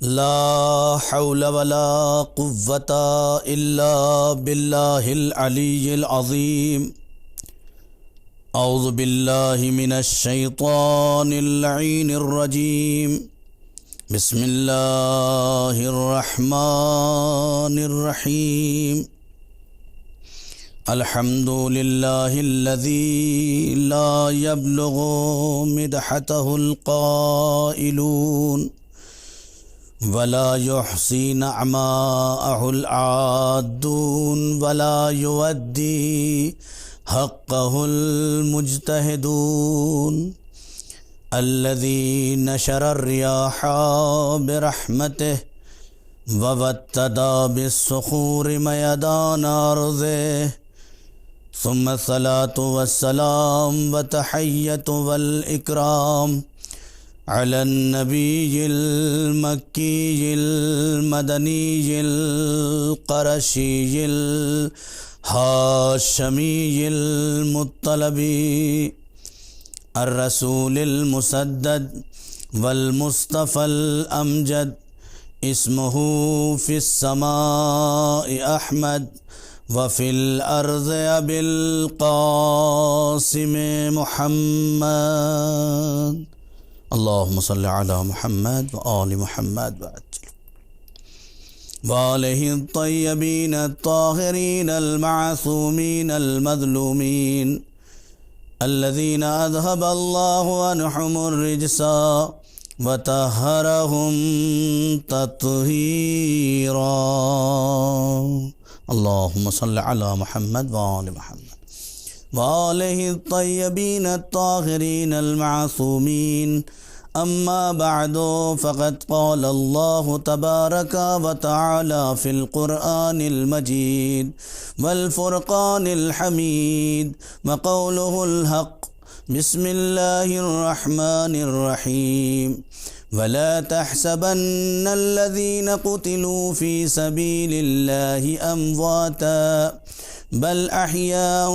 لا حول ولا قوة إلا بالله العلي العظيم. أعوذ بالله من الشيطان اللعين الرجيم. بسم الله الرحمن الرحيم. الحمد لله الذي لا يبلغ مدحته القائلون ولا يحصي نعماءه العادون ولا يودي حقه المجتهدون. الذي نشر الرياح برحمته ووتد بالصخور ميدان أرضه. ثم الصلاة والسلام والتحية والإكرام على النبي المكي المدني القرشي الهاشمي المطلبي الرسول المسدد والمصطفى الأمجد. اسمه في السماء أحمد وفي الأرض أبي القاسم محمد. اللهم صل على محمد وآل محمد وآله الطيبين الطاهرين المعصومين المظلومين الذين أذهب الله عنهم الرجس وطهرهم تطهيرا. اللهم صل على محمد وآل محمد وآله الطيبين الطاهرين المعصومين. أما بعد، فقد قال الله تبارك وتعالى في القرآن المجيد والفرقان الحميد وقوله الحق. بسم الله الرحمن الرحيم. ولا تحسبن الذين قتلوا في سبيل الله أمواتا بل أحياء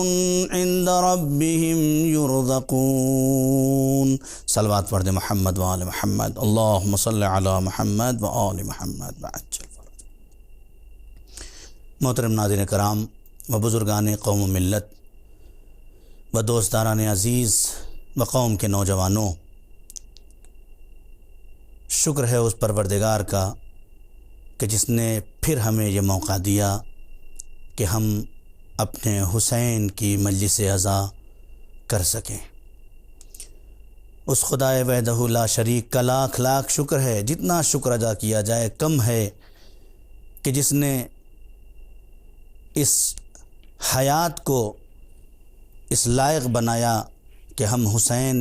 عند ربهم يرزقون. صلوات ورد محمد وآل محمد. اللهم صل على محمد وآل محمد وعجل فرج. محترم ناظرین کرام و بزرگان قوم و ملت و دوستداران عزیز و قوم کے نوجوانوں، شکر ہے اس پروردگار کا کہ جس نے پھر ہمیں یہ موقع دیا کہ ہم اپنے حسین کی مجلس عزا کر سکیں. اس خدائے وحدہ لا شریک کا لاکھ لاکھ شکر ہے. جتنا شکر ادا کیا جائے کم ہے کہ جس نے اس حیات کو اس لائق بنایا کہ ہم حسین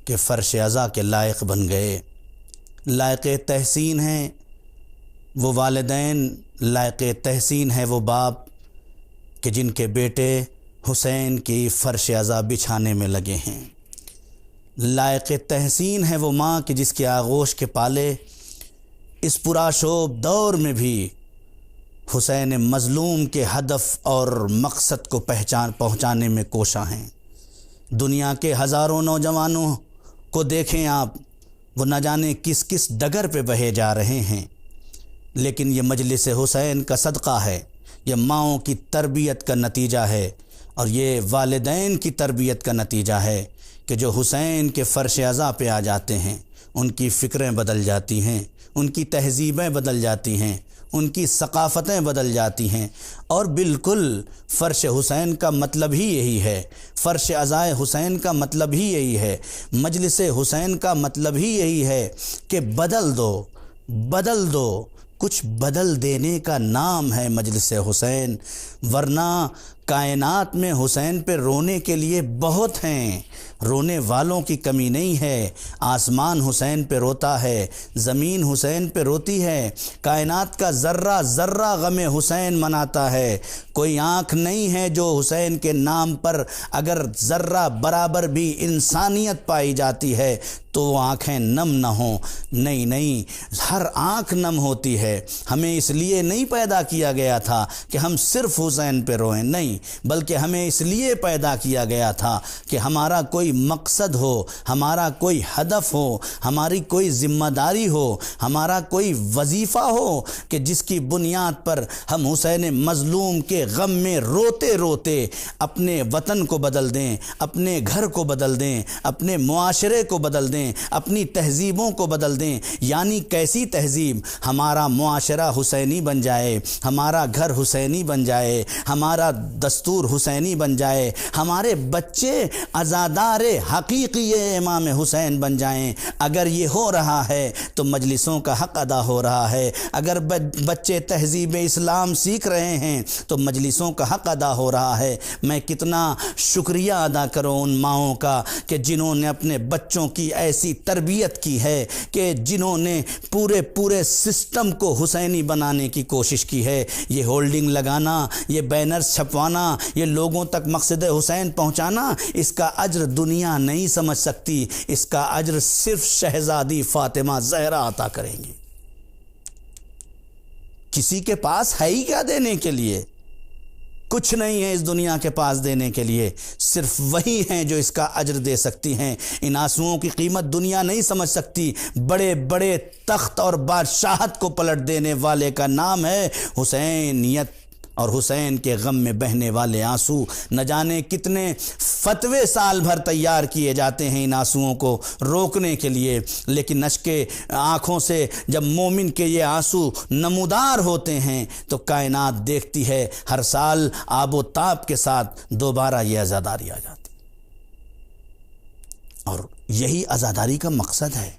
کے فرش عزا کے لائق بن گئے. لائق تحسین ہیں وہ والدین، لائق تحسین ہے وہ باپ کہ جن کے بیٹے حسین کی فرش عزا بچھانے میں لگے ہیں. لائق تحسین ہے وہ ماں کہ جس کے آغوش کے پالے اس پرآشوب دور میں بھی حسین مظلوم کے ہدف اور مقصد کو پہنچانے میں کوشاں ہیں. دنیا کے ہزاروں نوجوانوں کو دیکھیں آپ، وہ نہ جانے کس کس ڈگر پہ بہے جا رہے ہیں، لیکن یہ مجلس حسین کا صدقہ ہے، یہ ماؤں کی تربیت کا نتیجہ ہے، اور یہ والدین کی تربیت کا نتیجہ ہے کہ جو حسین کے فرش عزا پہ آ جاتے ہیں ان کی فکریں بدل جاتی ہیں، ان کی تہذیبیں بدل جاتی ہیں، ان کی ثقافتیں بدل جاتی ہیں. اور بالکل فرش حسین کا مطلب ہی یہی ہے، فرش عزائے حسین کا مطلب ہی یہی ہے، مجلس حسین کا مطلب ہی یہی ہے کہ بدل دو. کچھ بدل دینے کا نام ہے مجلس حسین، ورنہ کائنات میں حسین پہ رونے کے لیے بہت ہیں، رونے والوں کی کمی نہیں ہے. آسمان حسین پہ روتا ہے، زمین حسین پہ روتی ہے، کائنات کا ذرہ ذرہ غم حسین مناتا ہے. کوئی آنکھ نہیں ہے جو حسین کے نام پر اگر ذرہ برابر بھی انسانیت پائی جاتی ہے تو وہ آنکھیں نم نہ ہوں۔ نہیں نہیں، ہر آنکھ نم ہوتی ہے۔ ہمیں اس لیے نہیں پیدا کیا گیا تھا کہ ہم صرف حسین پہ روئیں، نہیں، بلکہ ہمیں اس لیے پیدا کیا گیا تھا کہ ہمارا کوئی مقصد ہو، ہمارا کوئی ہدف ہو، ہماری کوئی ذمہ داری ہو، ہمارا کوئی وظیفہ ہو کہ جس کی بنیاد پر ہم حسین مظلوم کے غم میں روتے روتے اپنے وطن کو بدل دیں، اپنے گھر کو بدل دیں، اپنے معاشرے کو بدل دیں، اپنی تہذیبوں کو بدل دیں۔ یعنی کیسی تہذیب؟ ہمارا معاشرہ حسینی بن جائے، ہمارا گھر حسینی بن جائے، ہمارا دستور حسینی بن جائے، ہمارے بچے عزادار حقیقی امام حسین بن جائیں۔ اگر یہ ہو رہا ہے تو مجلسوں کا حق ادا ہو رہا ہے۔ اگر بچے تہذیب اسلام سیکھ رہے ہیں تو مجلسوں کا حق ادا ہو رہا ہے۔ میں کتنا شکریہ ادا کروں ان ماؤں کا کہ جنہوں نے اپنے بچوں کی ایسی تربیت کی ہے، کہ جنہوں نے پورے سسٹم کو حسینی بنانے کی کوشش کی ہے۔ یہ ہولڈنگ لگانا، یہ بینرز چھپوانا، یہ لوگوں تک مقصد حسین پہنچانا، اس کا اجر دنیا نہیں سمجھ سکتی۔ اس کا اجر صرف شہزادی فاطمہ زہرا عطا کریں گی۔ کسی کے پاس ہے ہی کیا دینے کے لیے؟ کچھ نہیں ہے اس دنیا کے پاس دینے کے لیے، صرف وہی ہیں جو اس کا اجر دے سکتی ہیں۔ ان آنسوؤں کی قیمت دنیا نہیں سمجھ سکتی۔ بڑے بڑے تخت اور بادشاہت کو پلٹ دینے والے کا نام ہے حسینیت، اور حسین کے غم میں بہنے والے آنسو۔ نہ جانے کتنے فتوے سال بھر تیار کیے جاتے ہیں ان آنسوؤں کو روکنے کے لیے، لیکن اشک آنکھوں سے جب مومن کے یہ آنسو نمودار ہوتے ہیں تو کائنات دیکھتی ہے ہر سال آب و تاب کے ساتھ دوبارہ یہ عزاداری آ جاتی، اور یہی عزاداری کا مقصد ہے۔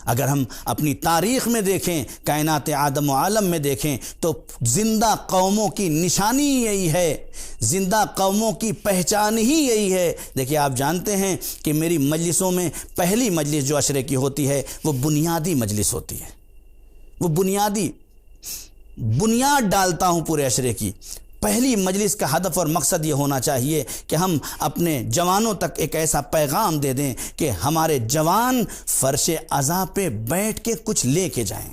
اگر ہم اپنی تاریخ میں دیکھیں، کائنات آدم و عالم میں دیکھیں، تو زندہ قوموں کی نشانی یہی ہے، زندہ قوموں کی پہچان ہی یہی ہے۔ دیکھیے، آپ جانتے ہیں کہ میری مجلسوں میں پہلی مجلس جو عشرے کی ہوتی ہے وہ بنیادی مجلس ہوتی ہے۔ وہ بنیاد ڈالتا ہوں پورے عشرے کی۔ پہلی مجلس کا ہدف اور مقصد یہ ہونا چاہیے کہ ہم اپنے جوانوں تک ایک ایسا پیغام دے دیں کہ ہمارے جوان فرش عزا پہ بیٹھ کے کچھ لے کے جائیں۔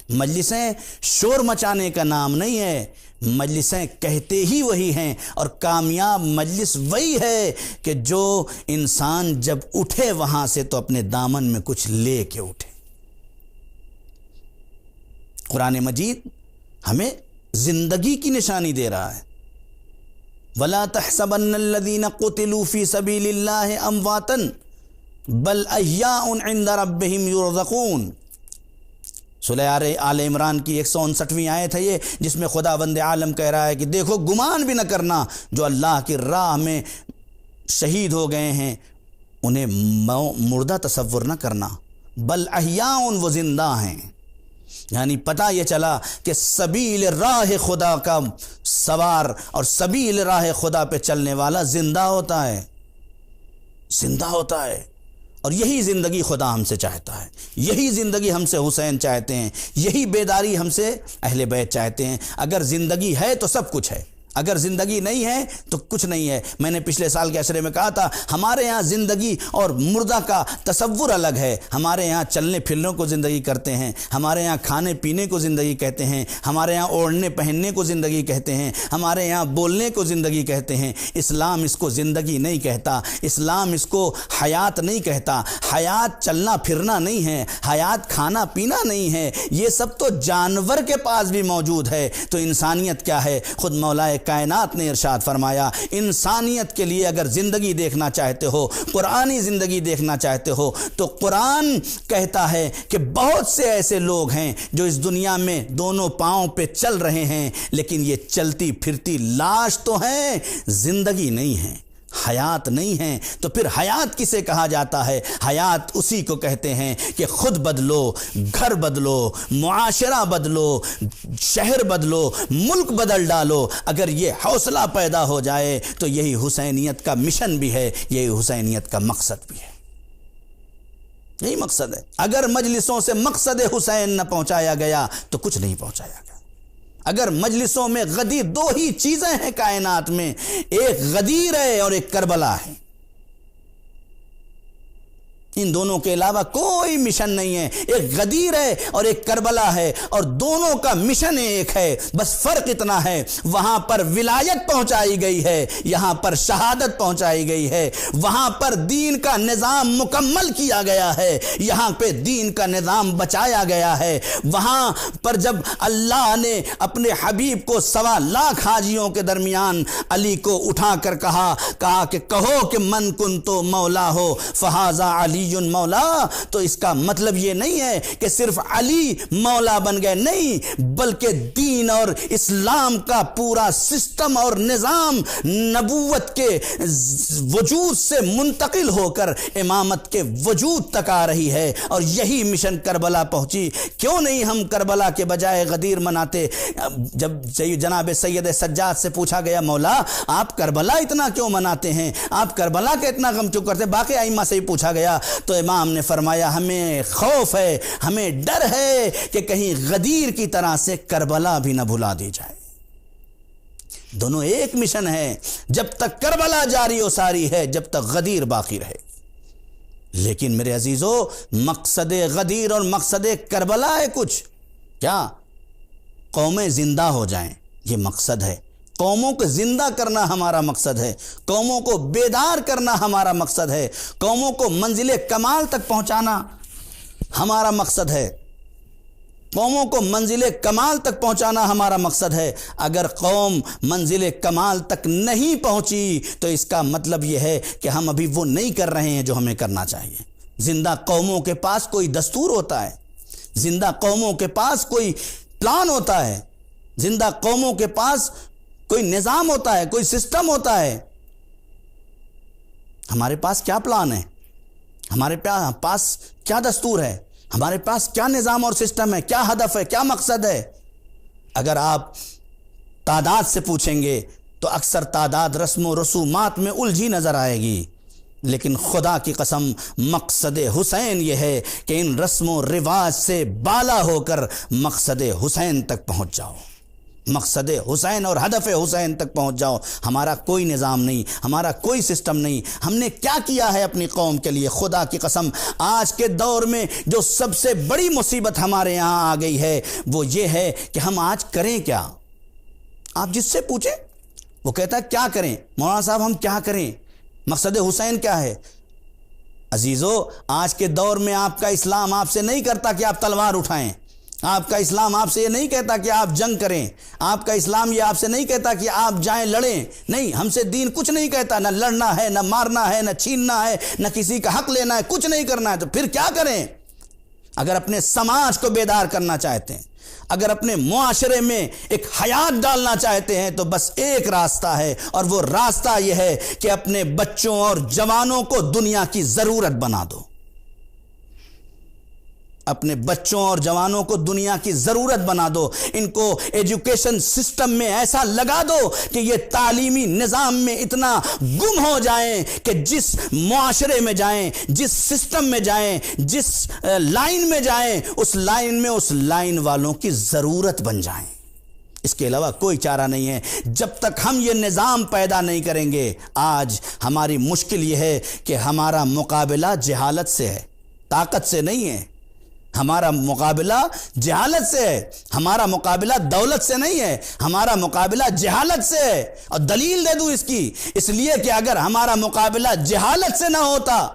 مجلسیں شور مچانے کا نام نہیں ہے، مجلسیں کہتے ہی وہی ہیں، اور کامیاب مجلس وہی ہے کہ جو انسان جب اٹھے وہاں سے تو اپنے دامن میں کچھ لے کے اٹھے۔ قرآن مجید ہمیں زندگی کی نشانی دے رہا ہے۔ وَلَا تَحْسَبَنَّ الَّذِينَ قُتِلُوا فِي سَبِيلِ اللَّهِ أَمْوَاتًا بَلْ أَحْيَاءٌ عِنْدَ رَبِّهِمْ يُرْزَقُونَ۔ سورہ آل عمران کی 159ویں آیت ہے یہ، جس میں خداوند عالم کہہ رہا ہے کہ دیکھو، گمان بھی نہ کرنا جو اللہ کی راہ میں شہید ہو گئے ہیں انہیں مردہ تصور نہ کرنا، بل احیاء، وہ زندہ ہیں۔ یعنی پتہ یہ چلا کہ سبیل راہ خدا کا سوار اور سبیل راہ خدا پہ چلنے والا زندہ ہوتا ہے، زندہ ہوتا ہے۔ اور یہی زندگی خدا ہم سے چاہتا ہے، یہی زندگی ہم سے حسین چاہتے ہیں، یہی بیداری ہم سے اہل بیت چاہتے ہیں۔ اگر زندگی ہے تو سب کچھ ہے، اگر زندگی نہیں ہے تو کچھ نہیں ہے۔ میں نے پچھلے سال کے عشرے میں کہا تھا، ہمارے یہاں زندگی اور مردہ کا تصور الگ ہے۔ ہمارے یہاں چلنے پھرنے کو زندگی کرتے ہیں، ہمارے یہاں کھانے پینے کو زندگی کہتے ہیں، ہمارے یہاں اوڑھنے پہننے کو زندگی کہتے ہیں، ہمارے یہاں بولنے کو زندگی کہتے ہیں۔ اسلام اس کو زندگی نہیں کہتا، اسلام اس کو حیات نہیں کہتا۔ حیات چلنا پھرنا نہیں ہے، حیات کھانا پینا نہیں ہے، یہ سب تو جانور کے پاس بھی موجود ہے۔ تو انسانیت کیا ہے؟ خود مولا کائنات نے ارشاد فرمایا، انسانیت کے لیے اگر زندگی دیکھنا چاہتے ہو، قرآنی زندگی دیکھنا چاہتے ہو، تو قرآن کہتا ہے کہ بہت سے ایسے لوگ ہیں جو اس دنیا میں دونوں پاؤں پہ چل رہے ہیں، لیکن یہ چلتی پھرتی لاش تو ہیں، زندگی نہیں ہے، حیات نہیں ہے۔ تو پھر حیات کسے کہا جاتا ہے؟ حیات اسی کو کہتے ہیں کہ خود بدلو، گھر بدلو، معاشرہ بدلو، شہر بدلو، ملک بدل ڈالو۔ اگر یہ حوصلہ پیدا ہو جائے تو یہی حسینیت کا مشن بھی ہے، یہی حسینیت کا مقصد بھی ہے، یہی مقصد ہے۔ اگر مجلسوں سے مقصد حسین نہ پہنچایا گیا تو کچھ نہیں پہنچایا گیا۔ اگر مجلسوں میں غدیر، دو ہی چیزیں ہیں کائنات میں، ایک غدیر ہے اور ایک کربلا ہے۔ ان دونوں کے علاوہ کوئی مشن نہیں ہے. ایک غدیر ہے اور ایک کربلا ہے، اور دونوں کا مشن ایک ہے. بس فرق اتنا ہے، وہاں پر ولایت پہنچائی گئی ہے، یہاں پر شہادت پہنچائی گئی ہے. وہاں پر دین کا نظام مکمل کیا گیا ہے، یہاں پہ دین کا نظام بچایا گیا ہے. وہاں پر جب اللہ نے اپنے حبیب کو 1.25 لاکھ حاجیوں کے درمیان علی کو اٹھا کر کہا کہ کہو کہ من کنتو مولا ہو فہذا علی مولا، تو اس کا مطلب یہ نہیں ہے کہ صرف علی مولا بن گئے، نہیں، بلکہ دین اور اسلام کا پورا سسٹم اور نظام نبوت کے وجود سے منتقل ہو کر امامت کے وجود تک آ رہی ہے. اور یہی مشن کربلا پہنچی. کیوں نہیں ہم کربلا کے بجائے غدیر مناتے؟ جب جناب سید سجاد سے پوچھا گیا مولا آپ کربلا اتنا کیوں مناتے ہیں، آپ کربلا کا اتنا غم کیوں کرتے ہیں؟ باقی ائمہ سے بھی پوچھا گیا تو امام نے فرمایا ہمیں خوف ہے، ہمیں ڈر ہے کہ کہیں غدیر کی طرح سے کربلا بھی نہ بھلا دی جائے. دونوں ایک مشن ہے، جب تک کربلا جاری و ساری ہے، جب تک غدیر باقی رہے. لیکن میرے عزیزو، مقصد غدیر اور مقصد کربلا ہے کچھ کیا؟ قومیں زندہ ہو جائیں، یہ مقصد ہے. قوموں کو زندہ کرنا ہمارا مقصد ہے، قوموں کو بیدار کرنا ہمارا مقصد ہے، قوموں کو منزل کمال تک پہنچانا ہمارا مقصد ہے، قوموں کو منزل کمال تک پہنچانا ہمارا مقصد ہے. اگر قوم منزل کمال تک نہیں پہنچی تو اس کا مطلب یہ ہے کہ ہم ابھی وہ نہیں کر رہے ہیں جو ہمیں کرنا چاہیے. زندہ قوموں کے پاس کوئی دستور ہوتا ہے، زندہ قوموں کے پاس کوئی پلان ہوتا ہے، زندہ قوموں کے پاس کوئی نظام ہوتا ہے، کوئی سسٹم ہوتا ہے. ہمارے پاس کیا پلان ہے؟ ہمارے پاس کیا دستور ہے؟ ہمارے پاس کیا نظام اور سسٹم ہے؟ کیا ہدف ہے؟ کیا مقصد ہے؟ اگر آپ تعداد سے پوچھیں گے تو اکثر تعداد رسم و رسومات میں الجھی نظر آئے گی. لیکن خدا کی قسم مقصد حسین یہ ہے کہ ان رسم و رواج سے بالا ہو کر مقصد حسین تک پہنچ جاؤ، مقصد حسین اور ہدف حسین تک پہنچ جاؤ. ہمارا کوئی نظام نہیں، ہمارا کوئی سسٹم نہیں. ہم نے کیا کیا ہے اپنی قوم کے لیے؟ خدا کی قسم آج کے دور میں جو سب سے بڑی مصیبت ہمارے یہاں آ گئی ہے وہ یہ ہے کہ ہم آج کریں کیا. آپ جس سے پوچھیں وہ کہتا ہے کیا کریں مولانا صاحب، ہم کیا کریں؟ مقصد حسین کیا ہے؟ عزیزو، آج کے دور میں آپ کا اسلام آپ سے نہیں کرتا کہ آپ تلوار اٹھائیں، آپ کا اسلام آپ سے یہ نہیں کہتا کہ آپ جنگ کریں، آپ کا اسلام یہ آپ سے نہیں کہتا کہ آپ جائیں لڑیں. نہیں، ہم سے دین کچھ نہیں کہتا، نہ لڑنا ہے، نہ مارنا ہے، نہ چھیننا ہے، نہ کسی کا حق لینا ہے، کچھ نہیں کرنا ہے. تو پھر کیا کریں؟ اگر اپنے سماج کو بیدار کرنا چاہتے ہیں، اگر اپنے معاشرے میں ایک حیات ڈالنا چاہتے ہیں تو بس ایک راستہ ہے، اور وہ راستہ یہ ہے کہ اپنے بچوں اور جوانوں کو دنیا کی ضرورت بنا دو. اپنے بچوں اور جوانوں کو دنیا کی ضرورت بنا دو. ان کو ایجوکیشن سسٹم میں ایسا لگا دو کہ یہ تعلیمی نظام میں اتنا گم ہو جائیں کہ جس معاشرے میں جائیں، جس سسٹم میں جائیں، جس لائن میں جائیں، اس لائن میں اس لائن والوں کی ضرورت بن جائیں. اس کے علاوہ کوئی چارہ نہیں ہے. جب تک ہم یہ نظام پیدا نہیں کریں گے، آج ہماری مشکل یہ ہے کہ ہمارا مقابلہ جہالت سے ہے، طاقت سے نہیں ہے. ہمارا مقابلہ جہالت سے ہے، ہمارا مقابلہ دولت سے نہیں ہے، ہمارا مقابلہ جہالت سے ہے. اور دلیل دے دوں اس کی، اس لیے کہ اگر ہمارا مقابلہ جہالت سے نہ ہوتا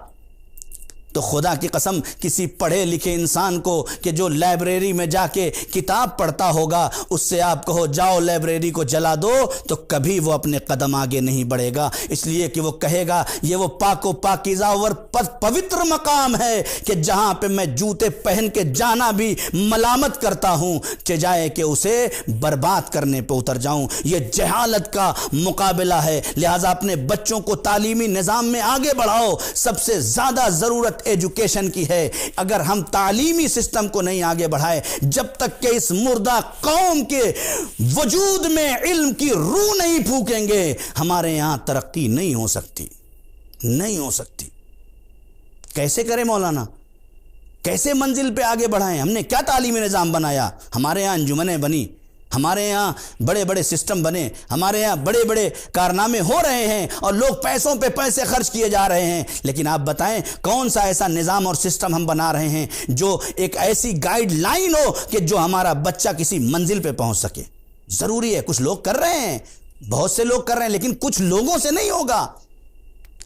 تو خدا کی قسم کسی پڑھے لکھے انسان کو کہ جو لائبریری میں جا کے کتاب پڑھتا ہوگا، اس سے آپ کہو جاؤ لائبریری کو جلا دو، تو کبھی وہ اپنے قدم آگے نہیں بڑھے گا. اس لیے کہ وہ کہے گا یہ وہ پاک و پاکیزہ اور پوتر مقام ہے کہ جہاں پہ میں جوتے پہن کے جانا بھی ملامت کرتا ہوں، چجائے کہ اسے برباد کرنے پہ اتر جاؤں. یہ جہالت کا مقابلہ ہے. لہٰذا اپنے بچوں کو تعلیمی نظام میں آگے بڑھاؤ. سب سے زیادہ ضرورت ایجوکیشن کی ہے. اگر ہم تعلیمی سسٹم کو نہیں آگے بڑھائے، جب تک کہ اس مردہ قوم کے وجود میں علم کی روح نہیں پھونکیں گے، ہمارے یہاں ترقی نہیں ہو سکتی، نہیں ہو سکتی. کیسے کریں مولانا؟ کیسے منزل پہ آگے بڑھائیں؟ ہم نے کیا تعلیمی نظام بنایا؟ ہمارے یہاں انجمنیں بنی، ہمارے یہاں بڑے بڑے سسٹم بنے، ہمارے یہاں بڑے بڑے کارنامے ہو رہے ہیں اور لوگ پیسوں پہ پیسے خرچ کیے جا رہے ہیں، لیکن آپ بتائیں کون سا ایسا نظام اور سسٹم ہم بنا رہے ہیں جو ایک ایسی گائیڈ لائن ہو کہ جو ہمارا بچہ کسی منزل پہ پہنچ سکے؟ ضروری ہے، کچھ لوگ کر رہے ہیں، بہت سے لوگ کر رہے ہیں، لیکن کچھ لوگوں سے نہیں ہوگا۔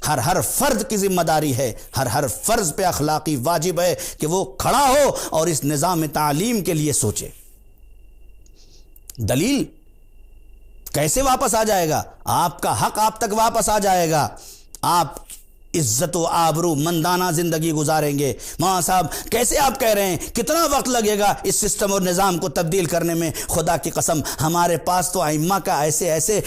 ہر فرد کی ذمہ داری ہے، ہر فرد پہ اخلاقی واجب ہے کہ وہ کھڑا ہو اور اس نظام تعلیم کے لیے سوچے۔ دلیل کیسے واپس آ جائے گا؟ آپ کا حق آپ تک واپس آ جائے گا، آپ عزت و آبرو مندانہ زندگی گزاریں گے۔ مولانا صاحب کیسے آپ کہہ رہے ہیں کتنا وقت لگے گا اس سسٹم اور نظام کو تبدیل کرنے میں؟ خدا کی قسم ہمارے پاس تو ائمہ کا ایسے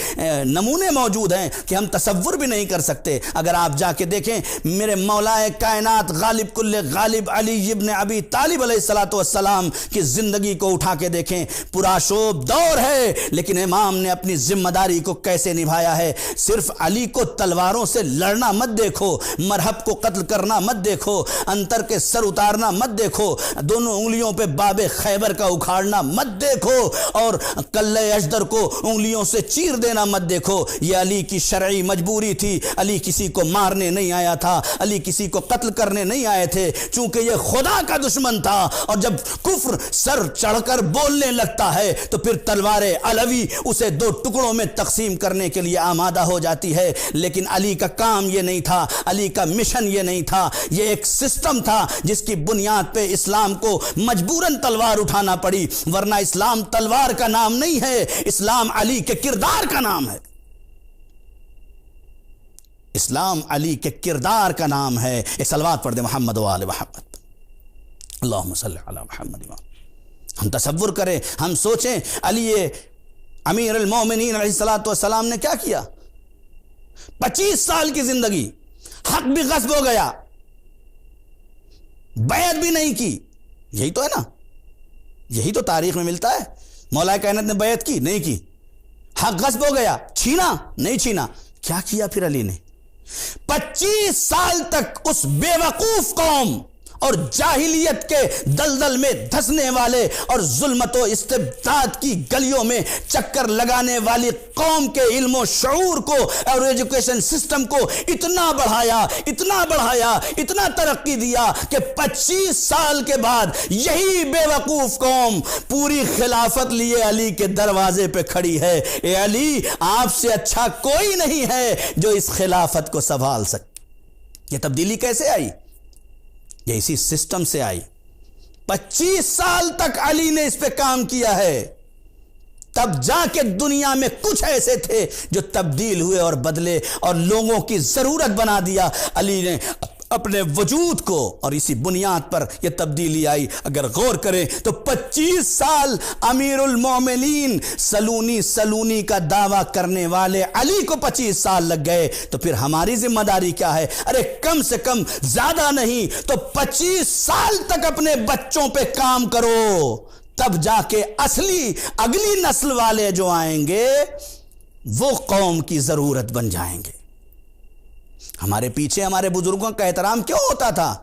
نمونے موجود ہیں کہ ہم تصور بھی نہیں کر سکتے۔ اگر آپ جا کے دیکھیں میرے مولائے کائنات غالب کل غالب علی ابن ابی طالب علیہ السلام کی زندگی کو اٹھا کے دیکھیں، پرآشوب دور ہے، لیکن امام نے اپنی ذمہ داری کو کیسے نبھایا ہے۔ صرف علی کو تلواروں سے لڑنا مت دیکھو، مرہب کو قتل کرنا مت دیکھو، انتر کے سر اتارنا مت دیکھو، دونوں انگلیوں پہ باب خیبر کا اکھاڑنا مت دیکھو، اور کلہ اشدر کو انگلیوں سے چیر دینا مت دیکھو۔ یہ علی کی شرعی مجبوری تھی، علی کسی کو مارنے نہیں آیا تھا، علی کسی کو قتل کرنے نہیں آئے تھے، چونکہ یہ خدا کا دشمن تھا، اور جب کفر سر چڑھ کر بولنے لگتا ہے تو پھر تلوار علوی اسے دو ٹکڑوں میں تقسیم کرنے کے لیے آمادہ ہو جاتی ہے۔ لیکن علی کا کام یہ نہیں تھا، علی کا مشن یہ نہیں تھا، یہ ایک سسٹم تھا جس کی بنیاد پہ اسلام کو مجبوراً تلوار اٹھانا پڑی، ورنہ اسلام تلوار کا نام نہیں ہے، اسلام علی کے کردار کا نام ہے، اسلام علی کے کردار کا نام ہے۔ ایک صلوات پڑھ دے محمد و آل محمد، اللہم صلی علی محمد۔ ہم تصور کریں، ہم سوچیں علی امیر المومنین علیہ السلام نے کیا کیا؟ 25 سال کی زندگی، حق بھی غصب ہو گیا، بیعت بھی نہیں کی، یہی تو ہے نا، یہی تو تاریخ میں ملتا ہے۔ مولا کائنات نے بیعت کی نہیں کی، حق غصب ہو گیا، چھینا نہیں چھینا، کیا کیا پھر علی نے؟ 25 سال تک اس بے وقوف قوم اور جاہلیت کے دلدل میں دھسنے والے اور ظلمت و استبداد کی گلیوں میں چکر لگانے والی قوم کے علم و شعور کو اور ایجوکیشن سسٹم کو اتنا بڑھایا، اتنا ترقی دیا کہ 25 سال کے بعد یہی بے وقوف قوم پوری خلافت لیے علی کے دروازے پہ کھڑی ہے۔ اے علی، آپ سے اچھا کوئی نہیں ہے جو اس خلافت کو سنبھال سکے۔ یہ تبدیلی کیسے آئی؟ یہ اسی سسٹم سے آئی۔ 25 سال تک علی نے اس پہ کام کیا ہے، تب جا کے دنیا میں کچھ ایسے تھے جو تبدیل ہوئے اور بدلے اور لوگوں کی ضرورت بنا دیا علی نے اپنے وجود کو، اور اسی بنیاد پر یہ تبدیلی آئی۔ اگر غور کریں تو 25 سال امیر المومنین سلونی کا دعویٰ کرنے والے علی کو 25 سال لگ گئے، تو پھر ہماری ذمہ داری کیا ہے؟ ارے کم سے کم زیادہ نہیں تو 25 سال تک اپنے بچوں پہ کام کرو، تب جا کے اگلی نسل والے جو آئیں گے وہ قوم کی ضرورت بن جائیں گے۔ ہمارے پیچھے ہمارے بزرگوں کا احترام کیوں ہوتا تھا؟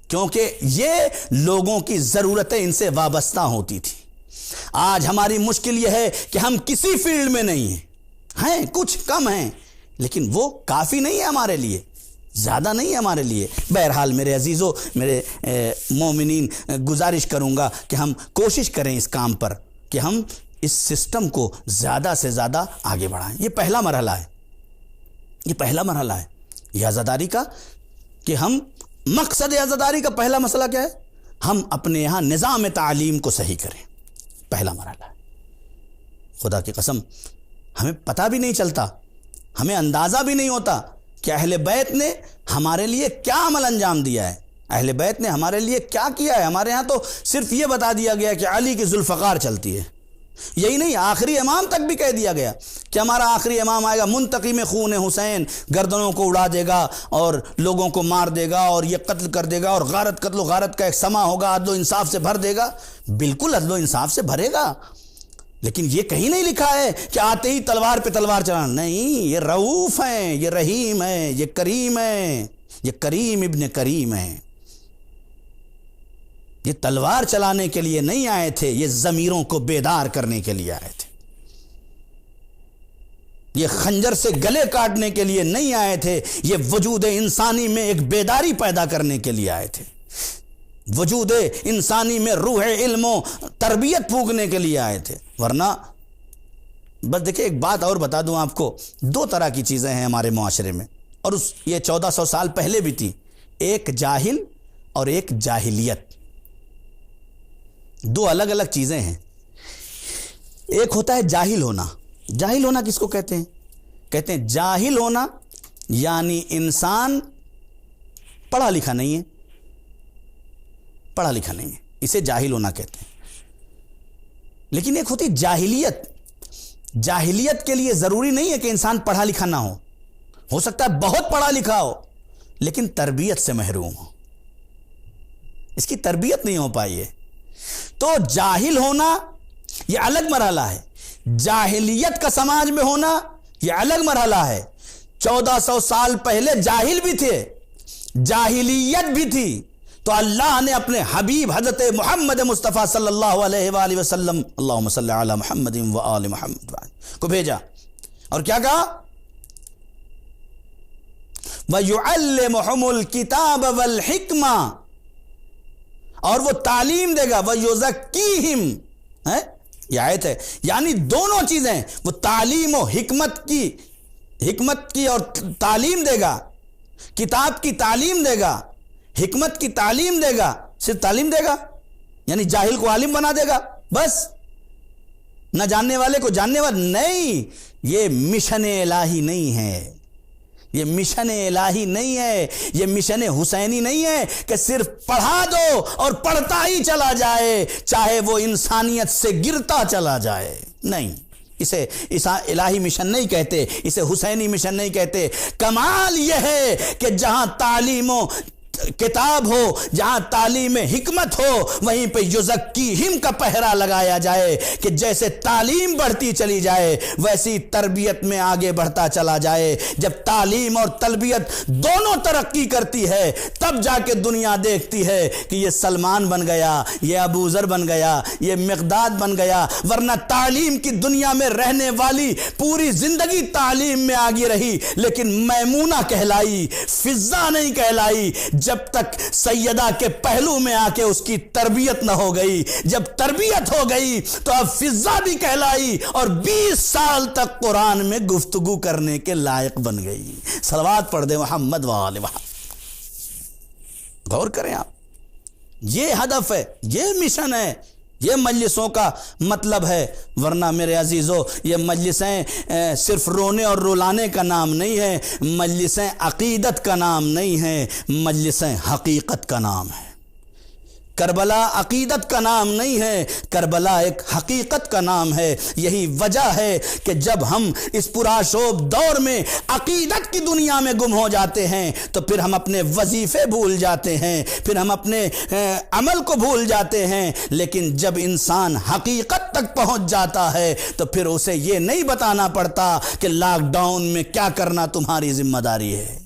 کیونکہ یہ لوگوں کی ضرورتیں ان سے وابستہ ہوتی تھی۔ آج ہماری مشکل یہ ہے کہ ہم کسی فیلڈ میں نہیں ہیں، کچھ کم ہیں، لیکن وہ کافی نہیں ہے ہمارے لیے، زیادہ نہیں ہے ہمارے لیے۔ بہرحال میرے عزیزو، میرے مومنین، گزارش کروں گا کہ ہم کوشش کریں اس کام پر کہ ہم اس سسٹم کو زیادہ سے زیادہ آگے بڑھائیں۔ یہ پہلا مرحلہ ہے یہ عزاداری کا، کہ ہم مقصد عزاداری کا پہلا مسئلہ کیا ہے؟ ہم اپنے یہاں نظام تعلیم کو صحیح کریں، پہلا مرحلہ ہے۔ خدا کی قسم ہمیں پتہ بھی نہیں چلتا، ہمیں اندازہ بھی نہیں ہوتا کہ اہل بیت نے ہمارے لیے کیا عمل انجام دیا ہے، اہل بیت نے ہمارے لیے کیا کیا ہے۔ ہمارے ہاں تو صرف یہ بتا دیا گیا کہ علی کی ذوالفقار چلتی ہے، یہی نہیں، آخری امام تک بھی کہہ دیا گیا کہ ہمارا آخری امام آئے گا منتقم خون حسین، گردنوں کو اڑا دے گا اور لوگوں کو مار دے گا اور یہ قتل کر دے گا، اور قتل و غارت کا ایک سما ہوگا، عدل و انصاف سے بھر دے گا۔ بالکل عدل و انصاف سے بھرے گا، لیکن یہ کہیں نہیں لکھا ہے کہ آتے ہی تلوار پہ تلوار چلانا، نہیں، یہ رؤوف ہیں، یہ رحیم ہیں، یہ کریم ہیں، یہ کریم ابن کریم ہیں۔ یہ تلوار چلانے کے لیے نہیں آئے تھے، یہ ضمیروں کو بیدار کرنے کے لیے آئے تھے۔ یہ خنجر سے گلے کاٹنے کے لیے نہیں آئے تھے، یہ وجود انسانی میں ایک بیداری پیدا کرنے کے لیے آئے تھے، وجود انسانی میں روح علم و تربیت پھونکنے کے لیے آئے تھے۔ ورنہ بس دیکھیں، ایک بات اور بتا دوں آپ کو، دو طرح کی چیزیں ہیں ہمارے معاشرے میں، اور یہ 1400 سال پہلے بھی تھی، ایک جاہل اور ایک جاہلیت، دو الگ الگ چیزیں ہیں۔ ایک ہوتا ہے جاہل ہونا۔ جاہل ہونا کس کو کہتے ہیں؟ کہتے ہیں جاہل ہونا یعنی انسان پڑھا لکھا نہیں ہے، پڑھا لکھا نہیں ہے، اسے جاہل ہونا کہتے ہیں۔ لیکن ایک ہوتی جاہلیت۔ جاہلیت کے لیے ضروری نہیں ہے کہ انسان پڑھا لکھا نہ ہو سکتا ہے بہت پڑھا لکھا ہو لیکن تربیت سے محروم ہو، اس کی تربیت نہیں ہو پائی ہے۔ تو جاہل ہونا یہ الگ مرحلہ ہے، جاہلیت کا سماج میں ہونا یہ الگ مرحلہ ہے۔ 1400 سال پہلے جاہل بھی تھے، جاہلیت بھی تھی، تو اللہ نے اپنے حبیب حضرت محمد مصطفیٰ صلی اللہ علیہ وآلہ وسلم، اللہم صلی علی محمد و آل محمد کو بھیجا، اور کیا کہا؟ وَيُعَلِّمُهُمُ الْكِتَابَ وَالْحِكْمَةَ، اور وہ تعلیم دے گا، وَيُزَكِّيهِمْ، یہ آیت ہے، یعنی دونوں چیزیں، وہ تعلیم و حکمت کی اور تعلیم دے گا، کتاب کی تعلیم دے گا، حکمت کی تعلیم دے گا۔ صرف تعلیم دے گا یعنی جاہل کو عالم بنا دے گا بس، نہ جاننے والے کو جاننے والا نہیں۔ یہ مشن الہی نہیں ہے، یہ مشن الہی نہیں ہے، یہ مشن حسینی نہیں ہے کہ صرف پڑھا دو اور پڑھتا ہی چلا جائے چاہے وہ انسانیت سے گرتا چلا جائے، نہیں، اسے الہی مشن نہیں کہتے، اسے حسینی مشن نہیں کہتے۔ کمال یہ ہے کہ جہاں تعلیم و کتاب ہو، جہاں تعلیم حکمت ہو، وہیں پہ یزکیہم کا پہرا لگایا جائے کہ جیسے تعلیم بڑھتی چلی جائے ویسی تربیت میں آگے بڑھتا چلا جائے۔ جب تعلیم اور تربیت دونوں ترقی کرتی ہے تب جا کے دنیا دیکھتی ہے کہ یہ سلمان بن گیا، یہ ابو ذر بن گیا، یہ مقداد بن گیا، ورنہ تعلیم کی دنیا میں رہنے والی پوری زندگی تعلیم میں آگے رہی لیکن میمونہ کہلائی، فضہ نہیں کہلائی، جب تک سیدہ کے پہلو میں آ کے اس کی تربیت نہ ہو گئی۔ جب تربیت ہو گئی تو اب فضہ بھی کہلائی اور 20 سال تک قرآن میں گفتگو کرنے کے لائق بن گئی۔ صلوات پڑھ دے محمد و آل محمد۔ غور کریں آپ، یہ ہدف ہے، یہ مشن ہے، یہ مجلسوں کا مطلب ہے۔ ورنہ میرے عزیزو، یہ مجلسیں صرف رونے اور رلانے کا نام نہیں ہے، مجلسیں عقیدت کا نام نہیں ہے، مجلسیں حقیقت کا نام ہے۔ کربلا عقیدت کا نام نہیں ہے، کربلا ایک حقیقت کا نام ہے۔ یہی وجہ ہے کہ جب ہم اس پرآشوب دور میں عقیدت کی دنیا میں گم ہو جاتے ہیں تو پھر ہم اپنے وظیفے بھول جاتے ہیں، پھر ہم اپنے عمل کو بھول جاتے ہیں۔ لیکن جب انسان حقیقت تک پہنچ جاتا ہے تو پھر اسے یہ نہیں بتانا پڑتا کہ لاک ڈاؤن میں کیا کرنا تمہاری ذمہ داری ہے۔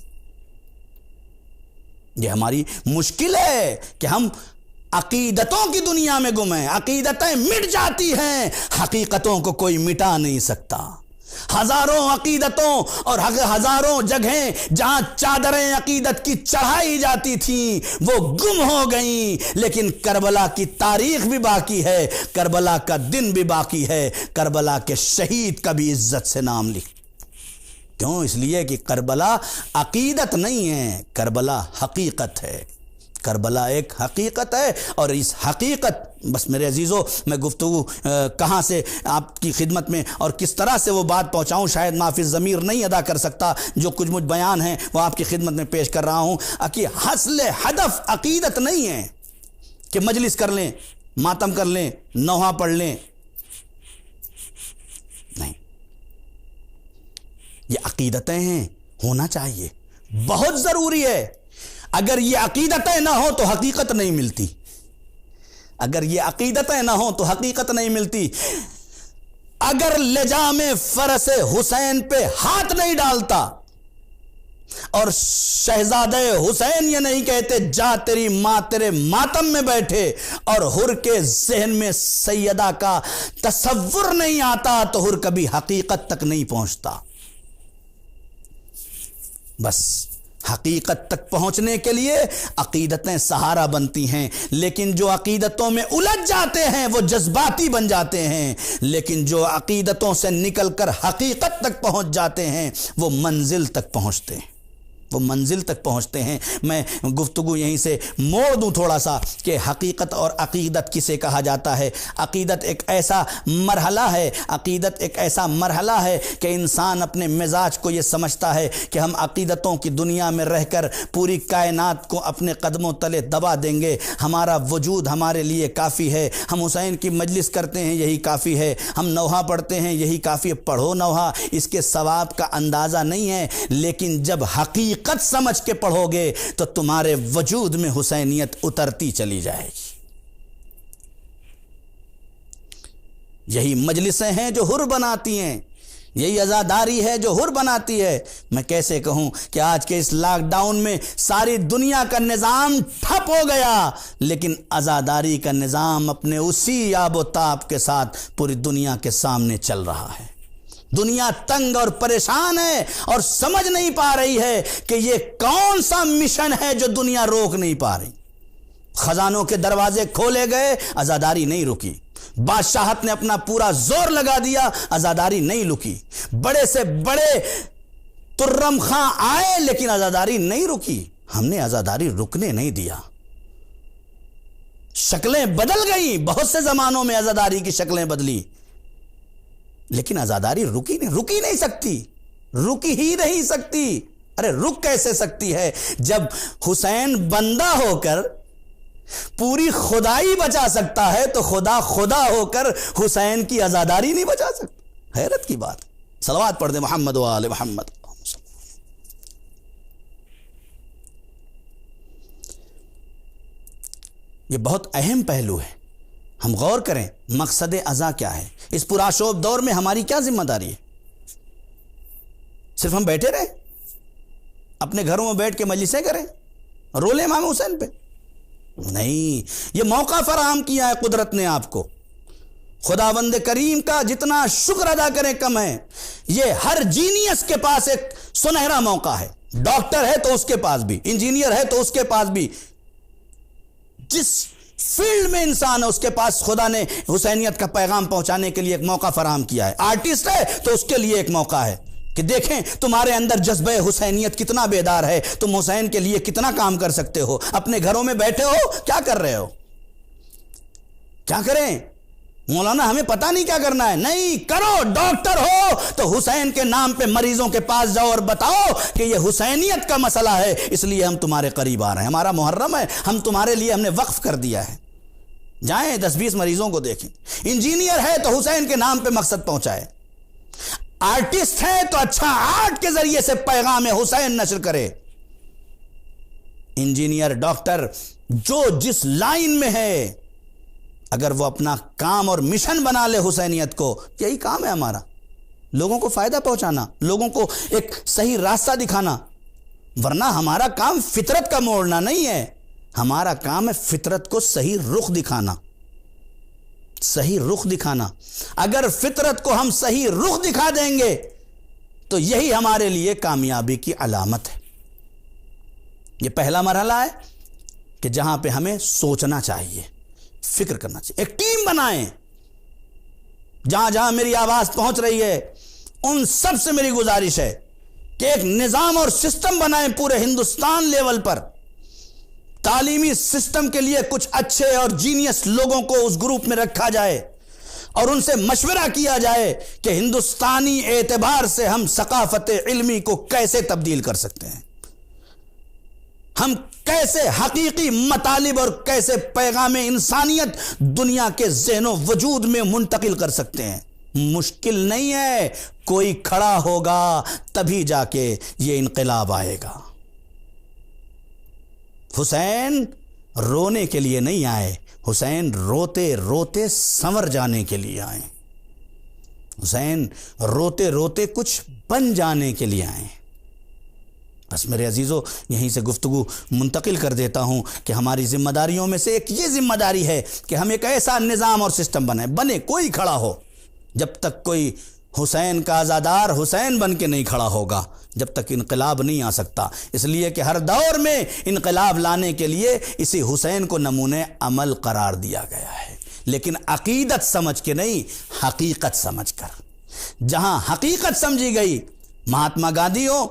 یہ ہماری مشکل ہے کہ ہم عقیدتوں کی دنیا میں گم ہیں، عقیدتیں مٹ جاتی ہیں، حقیقتوں کو کوئی مٹا نہیں سکتا۔ ہزاروں عقیدتوں اور ہزاروں جگہیں جہاں چادریں عقیدت کی چڑھائی جاتی تھیں وہ گم ہو گئیں، لیکن کربلا کی تاریخ بھی باقی ہے، کربلا کا دن بھی باقی ہے، کربلا کے شہید کا بھی عزت سے نام لکھ۔ کیوں؟ اس لیے کہ کربلا عقیدت نہیں ہے، کربلا حقیقت ہے، کربلا ایک حقیقت ہے۔ اور اس حقیقت، بس میرے عزیزو، میں گفتگو کہاں سے آپ کی خدمت میں اور کس طرح سے وہ بات پہنچاؤں شاید معافی ضمیر نہیں ادا کر سکتا، جو کچھ مجھ بیان ہے وہ آپ کی خدمت میں پیش کر رہا ہوں کہ حاصل ہدف عقیدت نہیں ہے کہ مجلس کر لیں، ماتم کر لیں، نوحہ پڑھ لیں، نہیں، یہ عقیدتیں ہیں، ہونا چاہیے، بہت ضروری ہے۔ اگر یہ عقیدتیں نہ ہو تو حقیقت نہیں ملتی، اگر یہ عقیدتیں نہ ہو تو حقیقت نہیں ملتی۔ اگر لجام فرس حسین پہ ہاتھ نہیں ڈالتا اور شہزادہ حسین یہ نہیں کہتے جا تیری ماں تیرے ماتم میں بیٹھے، اور حر کے ذہن میں سیدہ کا تصور نہیں آتا تو حر کبھی حقیقت تک نہیں پہنچتا۔ بس حقیقت تک پہنچنے کے لیے عقیدتیں سہارا بنتی ہیں، لیکن جو عقیدتوں میں الجھ جاتے ہیں وہ جذباتی بن جاتے ہیں، لیکن جو عقیدتوں سے نکل کر حقیقت تک پہنچ جاتے ہیں وہ منزل تک پہنچتے ہیں، وہ منزل تک پہنچتے ہیں۔ میں گفتگو یہیں سے موڑ دوں تھوڑا سا کہ حقیقت اور عقیدت کسے کہا جاتا ہے۔ عقیدت ایک ایسا مرحلہ ہے، عقیدت ایک ایسا مرحلہ ہے کہ انسان اپنے مزاج کو یہ سمجھتا ہے کہ ہم عقیدتوں کی دنیا میں رہ کر پوری کائنات کو اپنے قدموں تلے دبا دیں گے، ہمارا وجود ہمارے لیے کافی ہے، ہم حسین کی مجلس کرتے ہیں یہی کافی ہے، ہم نوحہ پڑھتے ہیں یہی کافی ہے، پڑھو نوحہ، اس کے ثواب کا اندازہ نہیں ہے، لیکن جب حقیقت سمجھ کے پڑھو گے تو تمہارے وجود میں حسینیت اترتی چلی جائے گی۔ یہی مجلسیں ہیں جو حر بناتی ہیں، یہی عزاداری ہے جو حر بناتی ہے۔ میں کیسے کہوں کہ آج کے اس لاک ڈاؤن میں ساری دنیا کا نظام ٹھپ ہو گیا، لیکن عزاداری کا نظام اپنے اسی آب و تاب کے ساتھ پوری دنیا کے سامنے چل رہا ہے۔ دنیا تنگ اور پریشان ہے اور سمجھ نہیں پا رہی ہے کہ یہ کون سا مشن ہے جو دنیا روک نہیں پا رہی۔ خزانوں کے دروازے کھولے گئے، عزاداری نہیں رکی، بادشاہت نے اپنا پورا زور لگا دیا، عزاداری نہیں رکی، بڑے سے بڑے ترم خاں آئے لیکن عزاداری نہیں رکی۔ ہم نے عزاداری رکنے نہیں دیا۔ شکلیں بدل گئیں، بہت سے زمانوں میں عزاداری کی شکلیں بدلی، لیکن عزاداری رکی نہیں سکتی، رکی ہی نہیں سکتی۔ ارے رک کیسے سکتی ہے جب حسین بندہ ہو کر پوری خدائی بچا سکتا ہے تو خدا ہو کر حسین کی عزاداری نہیں بچا سکتا؟ حیرت کی بات۔ صلوات پڑھ دیں محمد و آل محمد۔ یہ بہت اہم پہلو ہے، ہم غور کریں مقصد عزا کیا ہے۔ اس پرآشوب دور میں ہماری کیا ذمہ داری ہے؟ صرف ہم بیٹھے رہیں، اپنے گھروں میں بیٹھ کے مجلسیں کریں، رولے امام حسین پہ؟ نہیں، یہ موقع فراہم کیا ہے قدرت نے آپ کو۔ خداوند کریم کا جتنا شکر ادا کریں کم ہے۔ یہ ہر جینیس کے پاس ایک سنہرا موقع ہے، ڈاکٹر ہے تو اس کے پاس بھی، انجینئر ہے تو اس کے پاس بھی، جس فیلڈ میں انسان ہے اس کے پاس خدا نے حسینیت کا پیغام پہنچانے کے لیے ایک موقع فراہم کیا ہے۔ آرٹسٹ ہے تو اس کے لیے ایک موقع ہے کہ دیکھیں تمہارے اندر جذبہ حسینیت کتنا بیدار ہے، تم حسین کے لیے کتنا کام کر سکتے ہو۔ اپنے گھروں میں بیٹھے ہو، کیا کر رہے ہو؟ کیا کریں مولانا، ہمیں پتہ نہیں کیا کرنا ہے؟ نہیں کرو، ڈاکٹر ہو تو حسین کے نام پہ مریضوں کے پاس جاؤ اور بتاؤ کہ یہ حسینیت کا مسئلہ ہے، اس لیے ہم تمہارے قریب آ رہے ہیں، ہمارا محرم ہے، ہم تمہارے لیے ہم نے وقف کر دیا ہے۔ جائیں 10-20 مریضوں کو دیکھیں۔ انجینئر ہے تو حسین کے نام پہ مقصد پہنچائے، آرٹسٹ ہے تو اچھا آرٹ کے ذریعے سے پیغام حسین نشر کرے۔ انجینئر، ڈاکٹر، جو جس لائن میں ہے، اگر وہ اپنا کام اور مشن بنا لے حسینیت کو، یہی کام ہے ہمارا، لوگوں کو فائدہ پہنچانا، لوگوں کو ایک صحیح راستہ دکھانا۔ ورنہ ہمارا کام فطرت کا موڑنا نہیں ہے، ہمارا کام ہے فطرت کو صحیح رخ دکھانا، صحیح رخ دکھانا۔ اگر فطرت کو ہم صحیح رخ دکھا دیں گے تو یہی ہمارے لیے کامیابی کی علامت ہے۔ یہ پہلا مرحلہ ہے کہ جہاں پہ ہمیں سوچنا چاہیے، فکر کرنا چاہیے۔ ایک ٹیم بنائیں، جہاں جہاں میری آواز پہنچ رہی ہے ان سب سے میری گزارش ہے کہ ایک نظام اور سسٹم بنائیں پورے ہندوستان لیول پر۔ تعلیمی سسٹم کے لیے کچھ اچھے اور جینیس لوگوں کو اس گروپ میں رکھا جائے اور ان سے مشورہ کیا جائے کہ ہندوستانی اعتبار سے ہم ثقافت علمی کو کیسے تبدیل کر سکتے ہیں، ہم کیسے حقیقی مطالب اور کیسے پیغام انسانیت دنیا کے ذہن و وجود میں منتقل کر سکتے ہیں۔ مشکل نہیں ہے، کوئی کھڑا ہوگا تبھی جا کے یہ انقلاب آئے گا۔ حسین رونے کے لیے نہیں آئے، حسین روتے روتے سنور جانے کے لیے آئے، حسین روتے روتے کچھ بن جانے کے لیے آئے۔ بس میرے عزیزو، یہیں سے گفتگو منتقل کر دیتا ہوں کہ ہماری ذمہ داریوں میں سے ایک یہ ذمہ داری ہے کہ ہم ایک ایسا نظام اور سسٹم بنے، کوئی کھڑا ہو، جب تک کوئی حسین کا عزادار حسین بن کے نہیں کھڑا ہوگا جب تک انقلاب نہیں آ سکتا، اس لیے کہ ہر دور میں انقلاب لانے کے لیے اسی حسین کو نمونہ عمل قرار دیا گیا ہے، لیکن عقیدت سمجھ کے نہیں، حقیقت سمجھ کر۔ جہاں حقیقت سمجھی گئی، مہاتما گاندھی ہو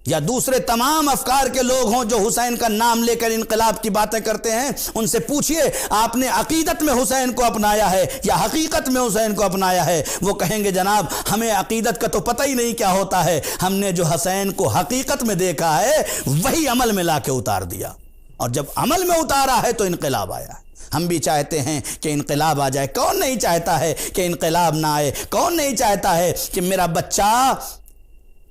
یا دوسرے تمام افکار کے لوگ ہوں جو حسین کا نام لے کر انقلاب کی باتیں کرتے ہیں، ان سے پوچھئے آپ نے عقیدت میں حسین کو اپنایا ہے یا حقیقت میں حسین کو اپنایا ہے؟ وہ کہیں گے جناب ہمیں عقیدت کا تو پتہ ہی نہیں کیا ہوتا ہے، ہم نے جو حسین کو حقیقت میں دیکھا ہے وہی عمل میں لا کے اتار دیا، اور جب عمل میں اتارا ہے تو انقلاب آیا ہے۔ ہم بھی چاہتے ہیں کہ انقلاب آ جائے، کون نہیں چاہتا ہے کہ انقلاب نہ آئے؟ کون نہیں چاہتا ہے کہ میرا بچہ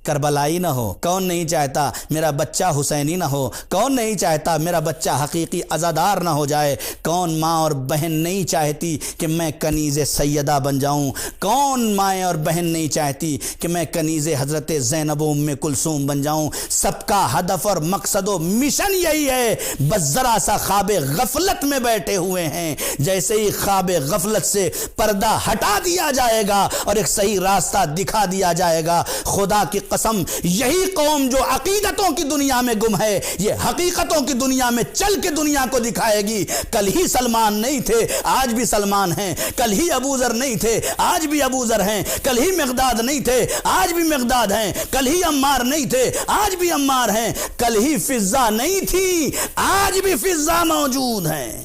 کربلائی نہ ہو؟ کون نہیں چاہتا میرا بچہ حسینی نہ ہو؟ کون نہیں چاہتا میرا بچہ حقیقی عزادار نہ ہو جائے؟ کون ماں اور بہن نہیں چاہتی کہ میں کنیز سیدہ بن جاؤں؟ کون مائیں اور بہن نہیں چاہتی کہ میں کنیز حضرت زینب و ام کلثوم بن جاؤں؟ سب کا ہدف اور مقصد و مشن یہی ہے، بس ذرا سا خواب غفلت میں بیٹھے ہوئے ہیں۔ جیسے ہی خواب غفلت سے پردہ ہٹا دیا جائے گا اور ایک صحیح راستہ دکھا دیا جائے گا، خدا کی قسم یہی قوم جو عقیدتوں کی دنیا میں گم ہے، یہ حقیقتوں کی دنیا میں چل کے دنیا کو دکھائے گی۔ کل ہی سلمان نہیں تھے، آج بھی سلمان ہیں۔ کل ہی ابوذر نہیں تھے، آج بھی ابوذر ہیں۔ کل ہی مقداد نہیں تھے، آج بھی مقداد ہیں۔ کل ہی عمار نہیں تھے، آج بھی عمار ہیں۔ کل ہی فضہ نہیں تھی، آج بھی فضہ موجود ہیں۔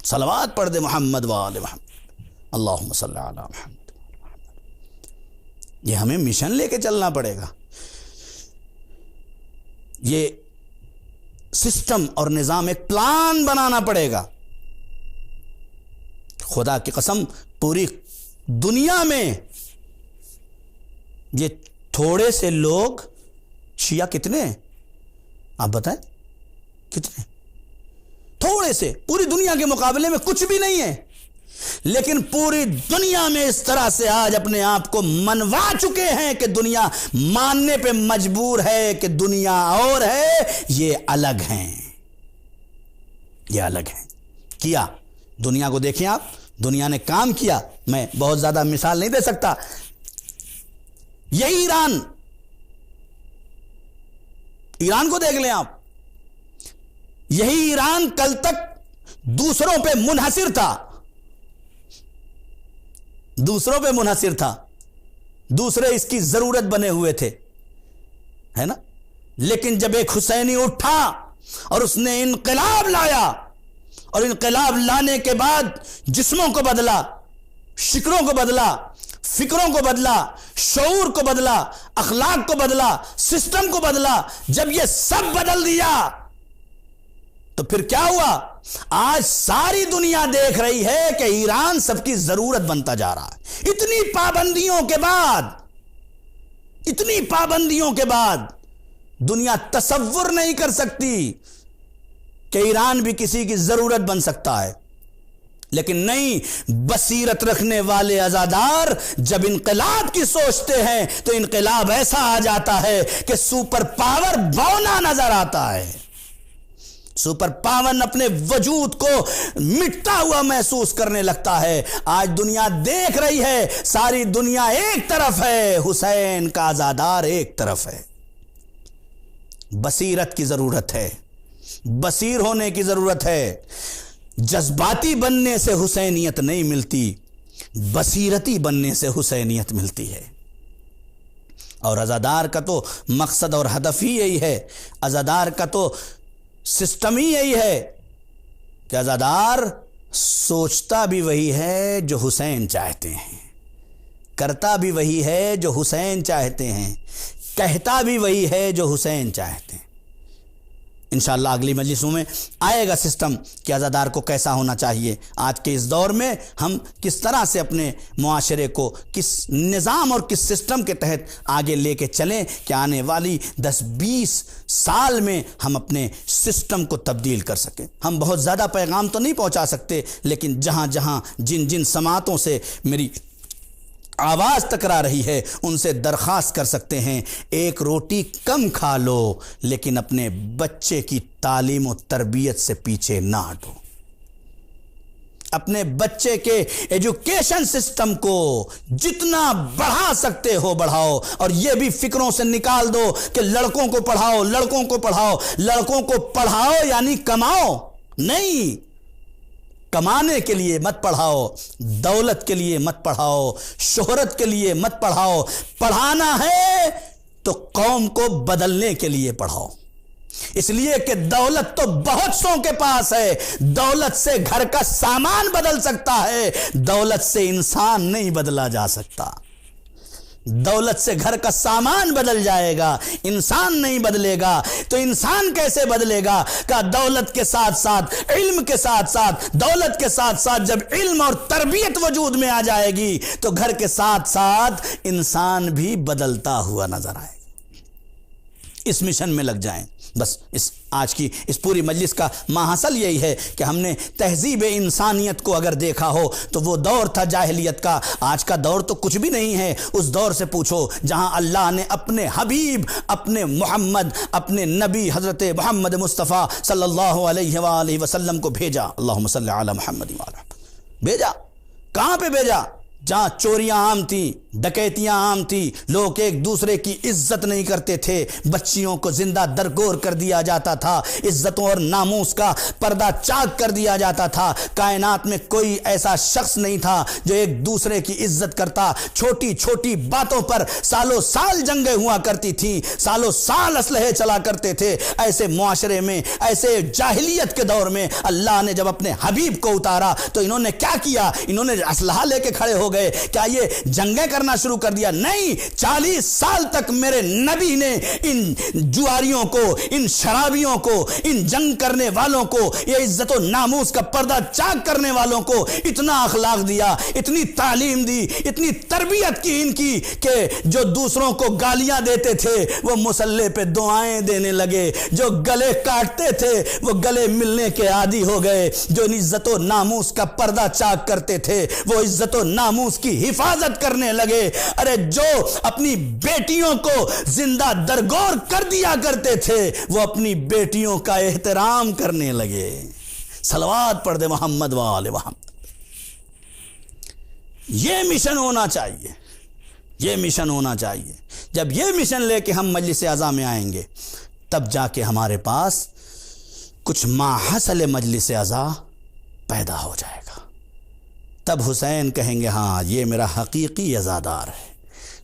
صلوات پڑھ دے محمد وآل محمد، اللہم صلی علی محمد۔ یہ ہمیں مشن لے کے چلنا پڑے گا، یہ سسٹم اور نظام، ایک پلان بنانا پڑے گا۔ خدا کی قسم پوری دنیا میں یہ تھوڑے سے لوگ، شیعہ کتنے ہیں آپ بتائیں؟ کتنے؟ تھوڑے سے، پوری دنیا کے مقابلے میں کچھ بھی نہیں ہے، لیکن پوری دنیا میں اس طرح سے آج اپنے آپ کو منوا چکے ہیں کہ دنیا ماننے پہ مجبور ہے کہ دنیا اور ہے، یہ الگ ہیں، یہ الگ ہیں۔ کیا دنیا کو دیکھیں آپ، دنیا نے کام کیا۔ میں بہت زیادہ مثال نہیں دے سکتا، یہی ایران کو دیکھ لیں آپ، یہی ایران کل تک دوسروں پہ منحصر تھا، دوسروں پہ منحصر تھا، دوسرے اس کی ضرورت بنے ہوئے تھے، ہے نا؟ لیکن جب ایک حسینی اٹھا اور اس نے انقلاب لایا، اور انقلاب لانے کے بعد جسموں کو بدلا، شکلوں کو بدلا، فکروں کو بدلا، شعور کو بدلا، اخلاق کو بدلا، سسٹم کو بدلا، جب یہ سب بدل دیا تو پھر کیا ہوا؟ آج ساری دنیا دیکھ رہی ہے کہ ایران سب کی ضرورت بنتا جا رہا ہے۔ اتنی پابندیوں کے بعد دنیا تصور نہیں کر سکتی کہ ایران بھی کسی کی ضرورت بن سکتا ہے، لیکن نہیں، بصیرت رکھنے والے عزادار جب انقلاب کی سوچتے ہیں تو انقلاب ایسا آ جاتا ہے کہ سپر پاور بونا نظر آتا ہے، سپر پاور اپنے وجود کو مٹتا ہوا محسوس کرنے لگتا ہے۔ آج دنیا دیکھ رہی ہے، ساری دنیا ایک طرف ہے، حسین کا عزادار ایک طرف ہے۔ بصیرت کی ضرورت ہے، بصیر ہونے کی ضرورت ہے۔ جذباتی بننے سے حسینیت نہیں ملتی، بصیرتی بننے سے حسینیت ملتی ہے۔ اور عزادار کا تو مقصد اور ہدف ہی یہی ہے، عزادار کا تو سسٹم ہی یہی ہے کہ عزادار سوچتا بھی وہی ہے جو حسین چاہتے ہیں، کرتا بھی وہی ہے جو حسین چاہتے ہیں، کہتا بھی وہی ہے جو حسین چاہتے ہیں۔ انشاءاللہ اگلی مجلسوں میں آئے گا سسٹم کہ عزادار کو کیسا ہونا چاہیے۔ آج کے اس دور میں ہم کس طرح سے اپنے معاشرے کو کس نظام اور کس سسٹم کے تحت آگے لے کے چلیں کہ آنے والی 10-20 سال میں ہم اپنے سسٹم کو تبدیل کر سکیں۔ ہم بہت زیادہ پیغام تو نہیں پہنچا سکتے، لیکن جہاں جہاں جن سماعتوں سے میری آواز ٹکرا رہی ہے ان سے درخواست کر سکتے ہیں، ایک روٹی کم کھا لو لیکن اپنے بچے کی تعلیم و تربیت سے پیچھے نہ ہٹو۔ اپنے بچے کے ایجوکیشن سسٹم کو جتنا بڑھا سکتے ہو بڑھاؤ، اور یہ بھی فکروں سے نکال دو کہ لڑکوں کو پڑھاؤ، لڑکوں کو پڑھاؤ۔ لڑکوں کو پڑھاؤ یعنی کماؤ نہیں، کمانے کے لیے مت پڑھاؤ، دولت کے لیے مت پڑھاؤ، شہرت کے لیے مت پڑھاؤ۔ پڑھانا ہے تو قوم کو بدلنے کے لیے پڑھاؤ، اس لیے کہ دولت تو بہت سوں کے پاس ہے۔ دولت سے گھر کا سامان بدل سکتا ہے، دولت سے انسان نہیں بدلا جا سکتا۔ دولت سے گھر کا سامان بدل جائے گا، انسان نہیں بدلے گا۔ تو انسان کیسے بدلے گا؟ کہ دولت کے ساتھ ساتھ، علم کے ساتھ ساتھ، دولت کے ساتھ ساتھ جب علم اور تربیت وجود میں آ جائے گی تو گھر کے ساتھ ساتھ انسان بھی بدلتا ہوا نظر آئے گا۔ اس مشن میں لگ جائیں۔ بس آج کی اس پوری مجلس کا ماحصل یہی ہے کہ ہم نے تہذیب انسانیت کو اگر دیکھا ہو تو وہ دور تھا جاہلیت کا، آج کا دور تو کچھ بھی نہیں ہے اس دور سے پوچھو جہاں اللہ نے اپنے حبیب، اپنے محمد، اپنے نبی حضرت محمد مصطفیٰ صلی اللہ علیہ وآلہ وسلم کو بھیجا۔ اللہم صلی علی محمد وعلی، بھیجا۔ کہاں پہ بھیجا؟ جہاں چوریاں عام تھیں، ڈکیتیاں عام تھیں، لوگ ایک دوسرے کی عزت نہیں کرتے تھے، بچیوں کو زندہ درگور کر دیا جاتا تھا، عزتوں اور ناموس کا پردہ چاک کر دیا جاتا تھا۔ کائنات میں کوئی ایسا شخص نہیں تھا جو ایک دوسرے کی عزت کرتا۔ چھوٹی چھوٹی باتوں پر سالوں سال جنگیں ہوا کرتی تھیں، سالوں سال اسلحے چلا کرتے تھے۔ ایسے معاشرے میں، ایسے جاہلیت کے دور میں اللہ نے جب اپنے حبیب کو اتارا تو انہوں نے کیا کیا؟ انہوں نے اسلحہ لے کے کھڑے ہو گئے۔ کیا یہ جنگیں کرنا شروع کر دیا؟ نہیں، 40 سال تک میرے نبی نے ان جواریوں کو، ان شرابیوں کو، ان جنگ کرنے والوں کو، یہ عزت و ناموس کا پردہ چاک کرنے والوں کو اتنا اخلاق دیا، اتنی تعلیم دی، اتنی تربیت کی ان کی کہ جو دوسروں کو گالیاں دیتے تھے وہ مصلی پہ دعائیں دینے لگے، جو گلے کاٹتے تھے وہ گلے ملنے کے عادی ہو گئے، جو عزت و ناموس کا پردہ چاک کرتے تھے وہ عزت و ناموس کی حفاظت کرنے لگے۔ ارے جو اپنی بیٹیوں کو زندہ درگور کر دیا کرتے تھے وہ اپنی بیٹیوں کا احترام کرنے لگے۔ صلوات پڑھ دے محمد وآل محمد۔ یہ مشن ہونا چاہیے، یہ مشن ہونا چاہیے۔ جب یہ مشن لے کے ہم مجلس اعضاء میں آئیں گے تب جا کے ہمارے پاس کچھ ماحصل مجلس اعضاء پیدا ہو جائے گا۔ تب حسین کہیں گے ہاں یہ میرا حقیقی عزادار ہے،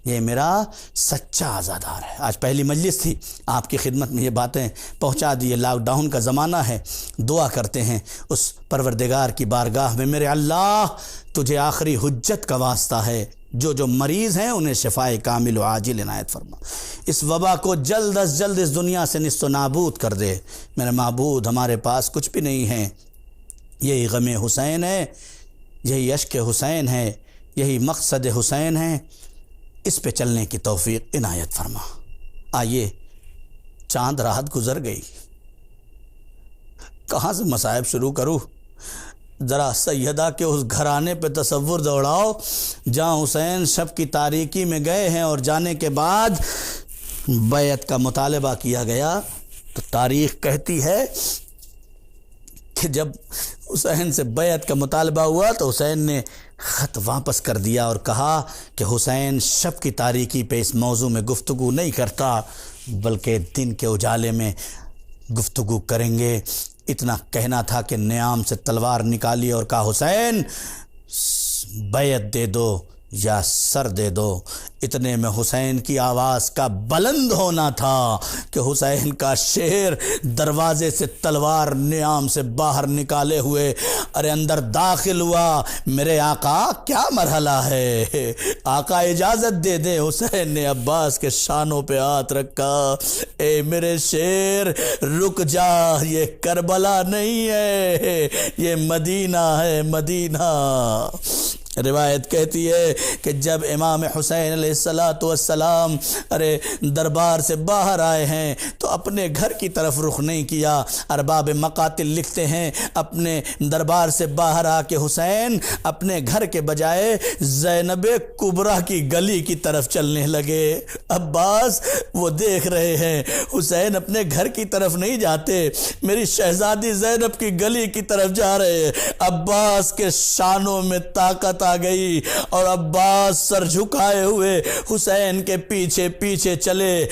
یہ میرا سچا عزادار ہے۔ آج پہلی مجلس تھی، آپ کی خدمت میں یہ باتیں پہنچا دی۔ لاک ڈاؤن کا زمانہ ہے، دعا کرتے ہیں اس پروردگار کی بارگاہ میں، میرے اللہ تجھے آخری حجت کا واسطہ ہے، جو مریض ہیں انہیں شفائے کامل و عاجل عنایت فرما، اس وبا کو جلد از جلد اس دنیا سے نیست و نابود کر دے۔ میرے معبود ہمارے پاس کچھ بھی نہیں ہے، یہی غم حسین ہے، یہی عشق حسین ہے، یہی مقصد حسین ہے، اس پہ چلنے کی توفیق عنایت فرما۔ آئیے، چاند رات گزر گئی، کہاں سے مصائب شروع کروں؟ ذرا سیدہ کے اس گھرانے پہ تصور دوڑاؤ جہاں حسین شب کی تاریکی میں گئے ہیں اور جانے کے بعد بیعت کا مطالبہ کیا گیا تو تاریخ کہتی ہے کہ جب حسین سے بیعت کا مطالبہ ہوا تو حسین نے خط واپس کر دیا اور کہا کہ حسین شب کی تاریکی پہ اس موضوع میں گفتگو نہیں کرتا بلکہ دن کے اجالے میں گفتگو کریں گے۔ اتنا کہنا تھا کہ نیام سے تلوار نکالی اور کہا حسین بیعت دے دو یا سر دے دو۔ اتنے میں حسین کی آواز کا بلند ہونا تھا کہ حسین کا شیر دروازے سے تلوار نیام سے باہر نکالے ہوئے ارے اندر داخل ہوا۔ میرے آقا کیا مرحلہ ہے؟ آقا اجازت دے دے۔ حسین نے عباس کے شانوں پہ ہاتھ رکھا، اے میرے شیر رک جا، یہ کربلا نہیں ہے، یہ مدینہ ہے، مدینہ۔ روایت کہتی ہے کہ جب امام حسین علیہ السلام دربار سے باہر آئے ہیں تو اپنے گھر کی طرف رخ نہیں کیا۔ ارباب مقاتل لکھتے ہیں اپنے دربار سے باہر آ کے حسین اپنے گھر کے بجائے زینب کبریٰ کی گلی کی طرف چلنے لگے۔ عباس وہ دیکھ رہے ہیں حسین اپنے گھر کی طرف نہیں جاتے، میری شہزادی زینب کی گلی کی طرف جا رہے ہیں۔ عباس کے شانوں میں طاقت آ گئی اور عباس سر جھکائے ہوئے حسین کے پیچھے پیچھے چلے۔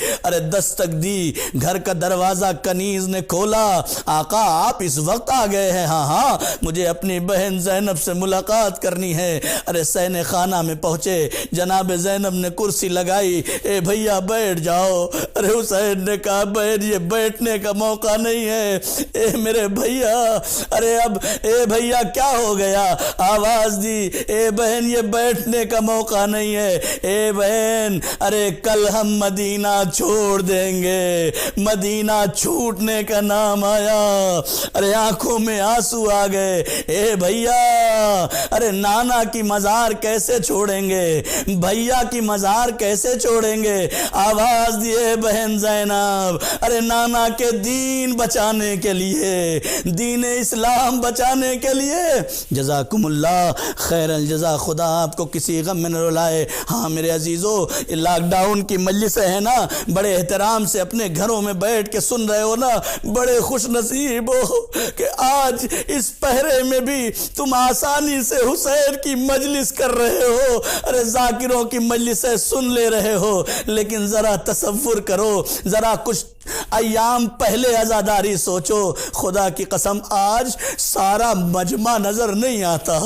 دستک دی، گھر کا دروازہ کنیز نے کھولا۔ آقا آپ اس وقت آ گئے ہیں؟ ہاں مجھے اپنی بہن زینب سے ملاقات کرنی ہے۔ سینے خانہ میں پہنچے، جناب زینب نے کرسی لگائی، اے بھیا بیٹھ جاؤ۔ حسین نے کہا بہن یہ بیٹھنے کا موقع نہیں ہے۔ اے میرے بھیا، اب اے بھیا کیا ہو گیا؟ آواز دی، اے بہن یہ بیٹھنے کا موقع نہیں ہے۔ اے بہن کل ہم مدینہ چھوڑ دیں گے۔ مدینہ چھوٹنے کا نام آیا، آنکھوں میں آنسو آ گئے۔ اے بھیا نانا کی مزار کیسے چھوڑیں گے؟ بھیا کی مزار کیسے چھوڑیں گے؟ آواز دیے بہن زینب، نانا کے دین بچانے کے لیے، دین اسلام بچانے کے لیے۔ جزاکم اللہ خیر الجزا، خدا آپ کو کسی غم میں نہ رلائے۔ ہاں میرے عزیزو، لاک ڈاؤن کی مجلسیں ہیں نا، بڑے احترام سے اپنے گھروں میں بیٹھ کے سن رہے ہو نا، بڑے خوش نصیب ہو کہ آج اس پہرے میں بھی تم آسانی سے حسین کی مجلس کر رہے ہو، ذاکروں کی مجلسیں سن لے رہے ہو۔ لیکن ذرا تصور کرو، ذرا کچھ ایام پہلے عزاداری سوچو، خدا کی قسم آج سارا مجمع نظر نہیں آتا۔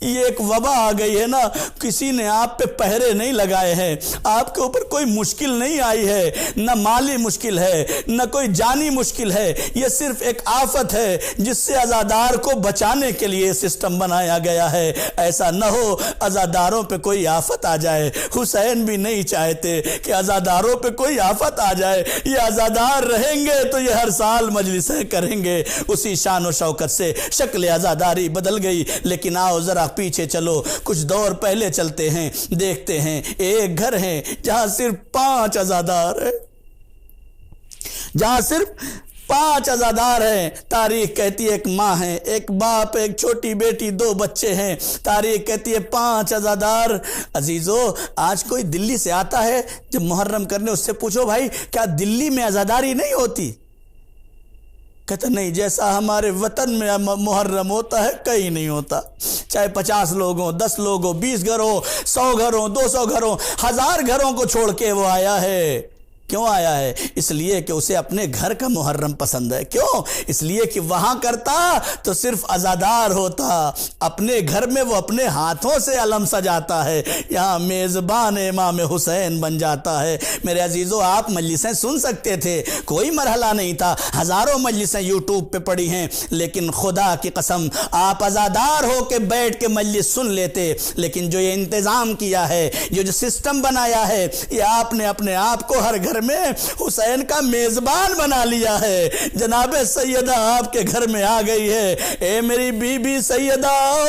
یہ ایک وبا آ گئی ہے نا، کسی نے آپ پہ پہرے نہیں لگائے ہیں، آپ کے اوپر کوئی مشکل نہیں آئی ہے، نہ مالی مشکل ہے نہ کوئی جانی مشکل ہے، یہ صرف ایک آفت ہے جس سے عزادار کو بچانے کے لیے سسٹم بنایا گیا ہے۔ ایسا نہ ہو عزاداروں پہ کوئی آفت آ جائے۔ حسین بھی نہیں چاہتے کہ عزاداروں پہ کوئی آفت آ جائے۔ یہ عزادار رہیں گے تو یہ ہر سال مجلسیں کریں گے اسی شان و شوکت سے۔ شکل عزاداری بدل گئی، لیکن آؤ ذرا پیچھے چلو، کچھ دور پہلے چلتے ہیں، دیکھتے ہیں ایک گھر ہے جہاں صرف 5 عزادار ہیں، جہاں صرف 5 عزادار ہیں۔ تاریخ کہتی ہے ایک ماں ہے، ایک باپ، ایک چھوٹی بیٹی، 2 بچے ہیں۔ تاریخ کہتی ہے 5 عزادار۔ عزیزو، آج کوئی دلی سے آتا ہے جب محرم کرنے، اس سے پوچھو بھائی کیا دلی میں عزاداری نہیں ہوتی؟ کہتا نہیں، جیسا ہمارے وطن میں محرم ہوتا ہے کہیں نہیں ہوتا۔ چاہے 50 لوگ ہوں، 10 لوگ ہوں، 20 گھر ہوں، 100 گھر ہوں، 200 گھر ہوں، 1000 گھروں کو چھوڑ کے وہ آیا ہے۔ کیوں آیا ہے؟ اس لیے کہ اسے اپنے گھر کا محرم پسند ہے۔ کیوں؟ اس لیے کہ وہاں کرتا تو صرف عزادار ہوتا، اپنے گھر میں وہ اپنے ہاتھوں سے علم سجاتا ہے، یہاں میزبان امام حسین بن جاتا ہے۔ میرے عزیزو، آپ مجلسیں سن سکتے تھے، کوئی مرحلہ نہیں تھا، ہزاروں مجلسیں یوٹیوب پہ پڑی ہیں، لیکن خدا کی قسم آپ عزادار ہو کے بیٹھ کے مجلس سن لیتے۔ لیکن جو یہ انتظام کیا ہے، جو سسٹم بنایا ہے، یہ آپ نے اپنے آپ کو ہر گھر میں حسین کا میزبان بنا لیا ہے۔ جناب سیدہ آپ کے گھر میں آ گئی ہے، اے میری بی بی سیدہ آؤ،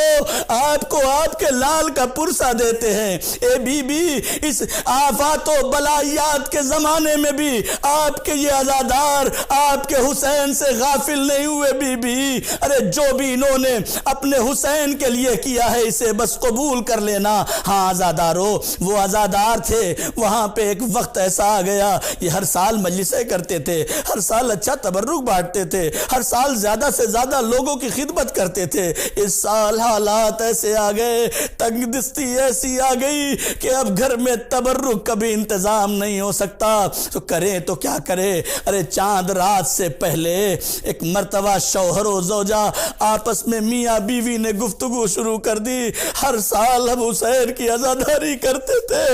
آپ کو آپ کے لال کا پرسہ دیتے ہیں۔ اے بی بی، اس آفات و بلائیات کے زمانے میں بھی آپ کے یہ عزادار آپ کے حسین سے غافل نہیں ہوئے۔ بی بی، جو بھی انہوں نے اپنے حسین کے لیے کیا ہے اسے بس قبول کر لینا۔ ہاں عزادارو، وہ عزادار تھے، وہاں پہ ایک وقت ایسا آ گیا، یہ ہر سال مجلسیں کرتے تھے، ہر سال اچھا تبرک بانٹتے تھے، ہر سال زیادہ سے زیادہ لوگوں کی خدمت کرتے تھے۔ اس سال حالات ایسے آ گئے، تنگ دستی ایسی آ گئی کہ اب گھر میں تبرک کا بھی انتظام نہیں ہو سکتا، تو کریں تو کیا کرے؟ چاند رات سے پہلے ایک مرتبہ شوہر و زوجہ آپس میں میاں بیوی نے گفتگو شروع کر دی۔ ہر سال ہم حسین کی عزاداری کرتے تھے،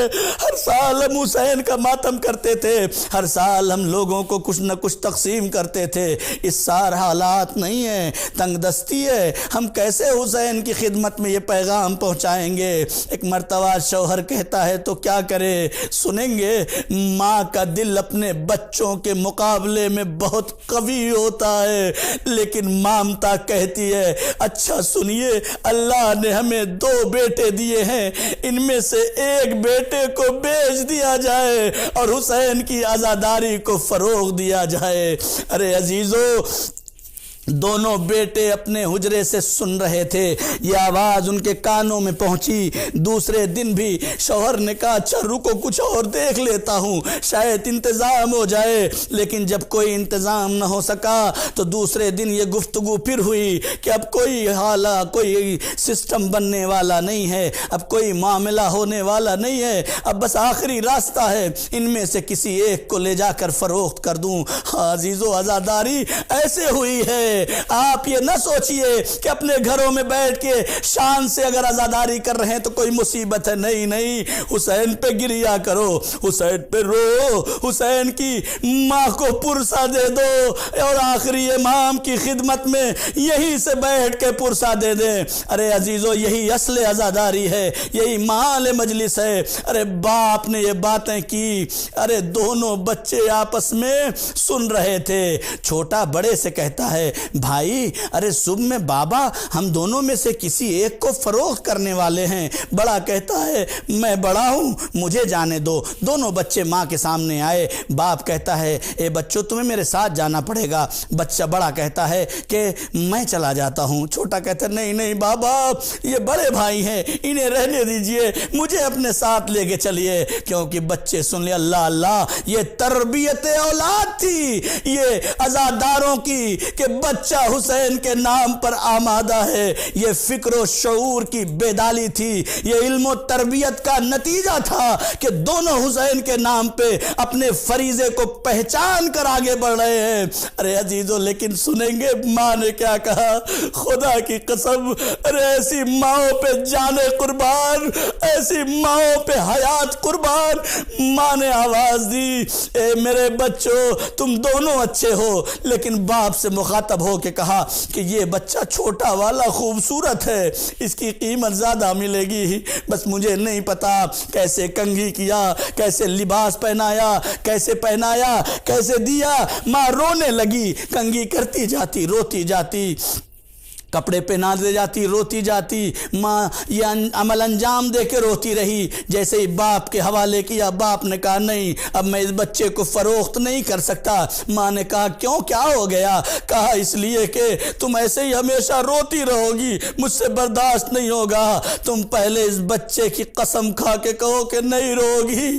ہر سال ہم حسین کا ماتم کرتے تھے، ہر سال ہم لوگوں کو کچھ نہ کچھ تقسیم کرتے تھے۔ اس سال حالات نہیں ہیں، تنگ دستی ہے، ہم کیسے حسین کی خدمت میں یہ پیغام پہنچائیں گے۔ ایک مرتبہ شوہر کہتا ہے تو کیا کرے، سنیں گے ماں کا دل اپنے بچوں کے مقابلے میں بہت قوی ہوتا ہے، لیکن مامتا کہتی ہے اچھا سنیے، اللہ نے ہمیں 2 بیٹے دیے ہیں، ان میں سے ایک بیٹے کو بیچ دیا جائے اور حسین کی عزاداری کو فروغ دیا جائے۔ ارے عزیزو، دونوں بیٹے اپنے حجرے سے سن رہے تھے، یہ آواز ان کے کانوں میں پہنچی۔ دوسرے دن بھی شوہر نے کہا اچھا رکو کچھ اور دیکھ لیتا ہوں، شاید انتظام ہو جائے، لیکن جب کوئی انتظام نہ ہو سکا تو دوسرے دن یہ گفتگو پھر ہوئی کہ اب کوئی سسٹم بننے والا نہیں ہے، اب کوئی معاملہ ہونے والا نہیں ہے، اب بس آخری راستہ ہے، ان میں سے کسی ایک کو لے جا کر فروخت کر دوں۔ عزیزو، عزاداری ایسے ہوئی ہے۔ آپ یہ نہ سوچئے کہ اپنے گھروں میں بیٹھ کے شان سے اگر عزاداری کر رہے ہیں تو کوئی مصیبت ہے، نہیں نہیں، حسین پہ گریا کرو، حسین پہ رو، حسین کی ماں کو پرسہ دے دو اور آخری امام کی خدمت میں یہیں سے بیٹھ کے پرسہ دے دیں۔ ارے عزیزو، یہی اصل عزاداری ہے، یہی مال مجلس ہے۔ ارے باپ نے یہ باتیں کی، ارے دونوں بچے آپس میں سن رہے تھے۔ چھوٹا بڑے سے کہتا ہے بھائی ارے صبح میں بابا ہم دونوں میں سے کسی ایک کو فروخت کرنے والے ہیں۔ بڑا کہتا ہے میں بڑا ہوں، مجھے جانے دو۔ دونوں بچے ماں کے سامنے آئے۔ باپ کہتا ہے اے بچوں تمہیں میرے ساتھ جانا پڑے گا۔ بچہ بڑا کہتا ہے کہ میں چلا جاتا ہوں۔ چھوٹا کہتا ہے نہیں نہیں بابا، یہ بڑے بھائی ہیں، انہیں رہنے دیجئے، مجھے اپنے ساتھ لے کے چلیے۔ کیونکہ بچے سن لے اللہ اللہ، یہ تربیت اولاد تھی، یہ عزاداروں کی کہ بچہ حسین کے نام پر آمادہ ہے، یہ فکر و شعور کی بیدالی تھی، یہ علم و تربیت کا نتیجہ تھا کہ دونوں حسین کے نام پہ اپنے فریضے کو پہچان کر آگے بڑھ رہے ہیں۔ ارے عزیزو، لیکن سنیں گے ماں نے کیا کہا؟ خدا کی قسم، ارے ایسی ماں پہ جانے قربان، ایسی ماں پہ حیات قربان۔ ماں نے آواز دی اے میرے بچوں، تم دونوں اچھے ہو، لیکن باپ سے مخاطب ہو کے کہا کہ یہ بچہ چھوٹا والا خوبصورت ہے، اس کی قیمت زیادہ ملے گی، بس مجھے نہیں پتا کیسے کنگھی کیا، کیسے لباس پہنایا، کیسے دیا۔ ماں رونے لگی، کنگھی کرتی جاتی، روتی جاتی، کپڑے پہنا دے جاتی، روتی جاتی۔ ماں یہ عمل انجام دے کے روتی رہی۔ جیسے ہی باپ کے حوالے کیا، باپ نے کہا نہیں اب میں اس بچے کو فروخت نہیں کر سکتا۔ ماں نے کہا کیوں، کیا ہو گیا؟ کہا اس لیے کہ تم ایسے ہی ہمیشہ روتی رہو گی، مجھ سے برداشت نہیں ہوگا، تم پہلے اس بچے کی قسم کھا کے کہو کہ نہیں رو گی۔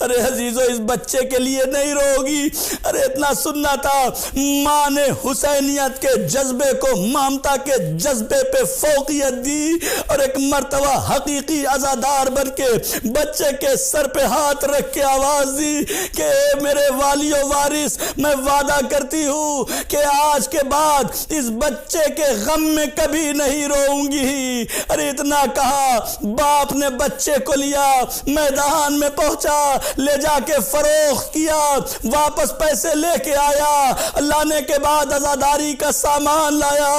ارے عزیزو، اس بچے کے لیے نہیں رو گی۔ ارے اتنا سننا تھا، ماں نے حسینیت کے جذبے کو مامتا کے جذبے پہ فوقیت دی اور ایک مرتبہ حقیقی عزادار بن کے بچے کے سر پہ ہاتھ رکھ کے آواز دی کہ اے میرے والی و وارث، میں وعدہ کرتی ہوں کہ آج کے بعد اس بچے کے غم میں کبھی نہیں روؤں گی۔ ارے اتنا کہا، باپ نے بچے کو لیا، میدان میں پہنچا، لے جا کے فروخت کیا، واپس پیسے لے کے آیا، لانے کے بعد عزاداری کا سامان لایا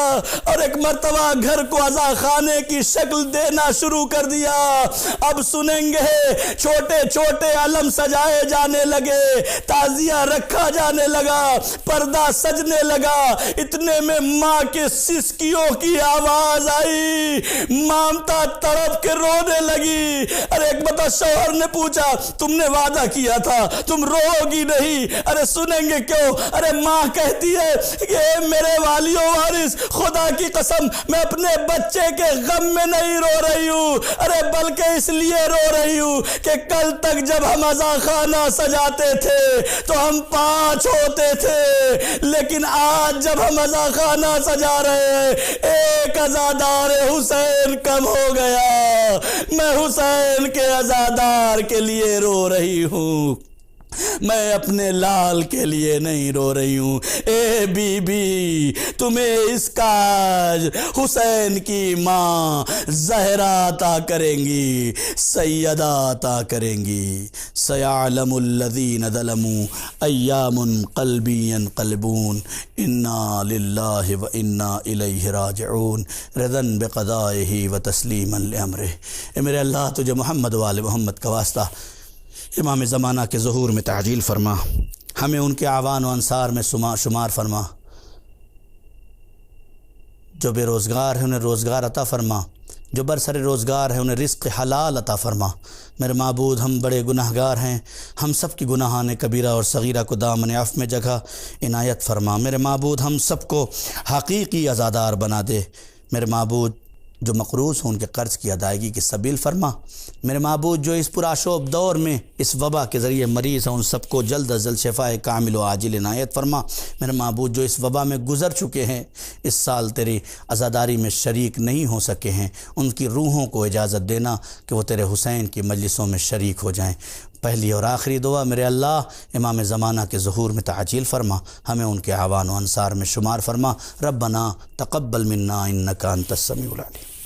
اور ایک مرتبہ گھر کو عزا خانے کی شکل دینا شروع کر دیا۔ اب سنیں گے چھوٹے چھوٹے علم سجائے جانے لگے، تعزیہ رکھا جانے لگا، پردہ سجنے لگا۔ اتنے میں ماں کے سسکیوں کی آواز آئی، مامتا تڑپ کے رونے لگی۔ ارے ایک بتا، شوہر نے پوچھا تم نے وعدہ کیا تھا تم رو گی نہیں؟ ارے سنیں گے کیوں؟ ارے ماں کہتی ہے کہ میرے والی و وارث، خدا کی قسم میں اپنے بچے کے غم میں نہیں رو رہی ہوں، ارے بلکہ اس لیے رو رہی ہوں کہ کل تک جب ہم عزا خانہ سجاتے تھے تو ہم 5 ہوتے تھے، لیکن آج جب ہم عزا خانہ سجا رہے ہیں ایک عزادار حسین کم ہو گیا، میں حسین کے عزادار کے لیے رو رہی ہوں۔ میں اپنے لال کے لیے نہیں رو رہی ہوں، اے بی بی تمہیں اس کا حسین کی ماں زہرا عطا کریں گی، سیدہ عطا کریں گی۔ سیعلم الذین ظلموا ای منقلبی ينقلبون انا للہ و انا الیہ راجعون رضا بقضائہ و تسلیما لامرہ۔ اے میرے اللہ تجھے محمد و آل محمد کا واسطہ امام زمانہ کے ظہور میں تعجیل فرما، ہمیں ان کے اعوان و انصار میں شمار فرما، جو بے روزگار ہیں انہیں روزگار عطا فرما، جو برسر روزگار ہیں انہیں رزق حلال عطا فرما۔ میرے معبود ہم بڑے گناہ گار ہیں، ہم سب کی گناہان کبیرہ اور صغیرہ کو دامن عفو میں جگہ عنایت فرما۔ میرے معبود ہم سب کو حقیقی عزادار بنا دے۔ میرے معبود جو مقروض ہوں ان کے قرض کی ادائیگی کی سبیل فرما۔ میرے معبود جو اس پرآشوب دور میں اس وبا کے ذریعے مریض ہیں ان سب کو جلد از جلد شفاء کامل و عاجل عنایت فرما۔ میرے معبود جو اس وبا میں گزر چکے ہیں، اس سال تیری عزاداری میں شریک نہیں ہو سکے ہیں، ان کی روحوں کو اجازت دینا کہ وہ تیرے حسین کی مجلسوں میں شریک ہو جائیں۔ پہلی اور آخری دعا میرے اللہ امام زمانہ کے ظہور میں تعجیل فرما، ہمیں ان کے اعوان و انصار میں شمار فرما۔ ربنا تقبل منا انک انت السمیع العلیم۔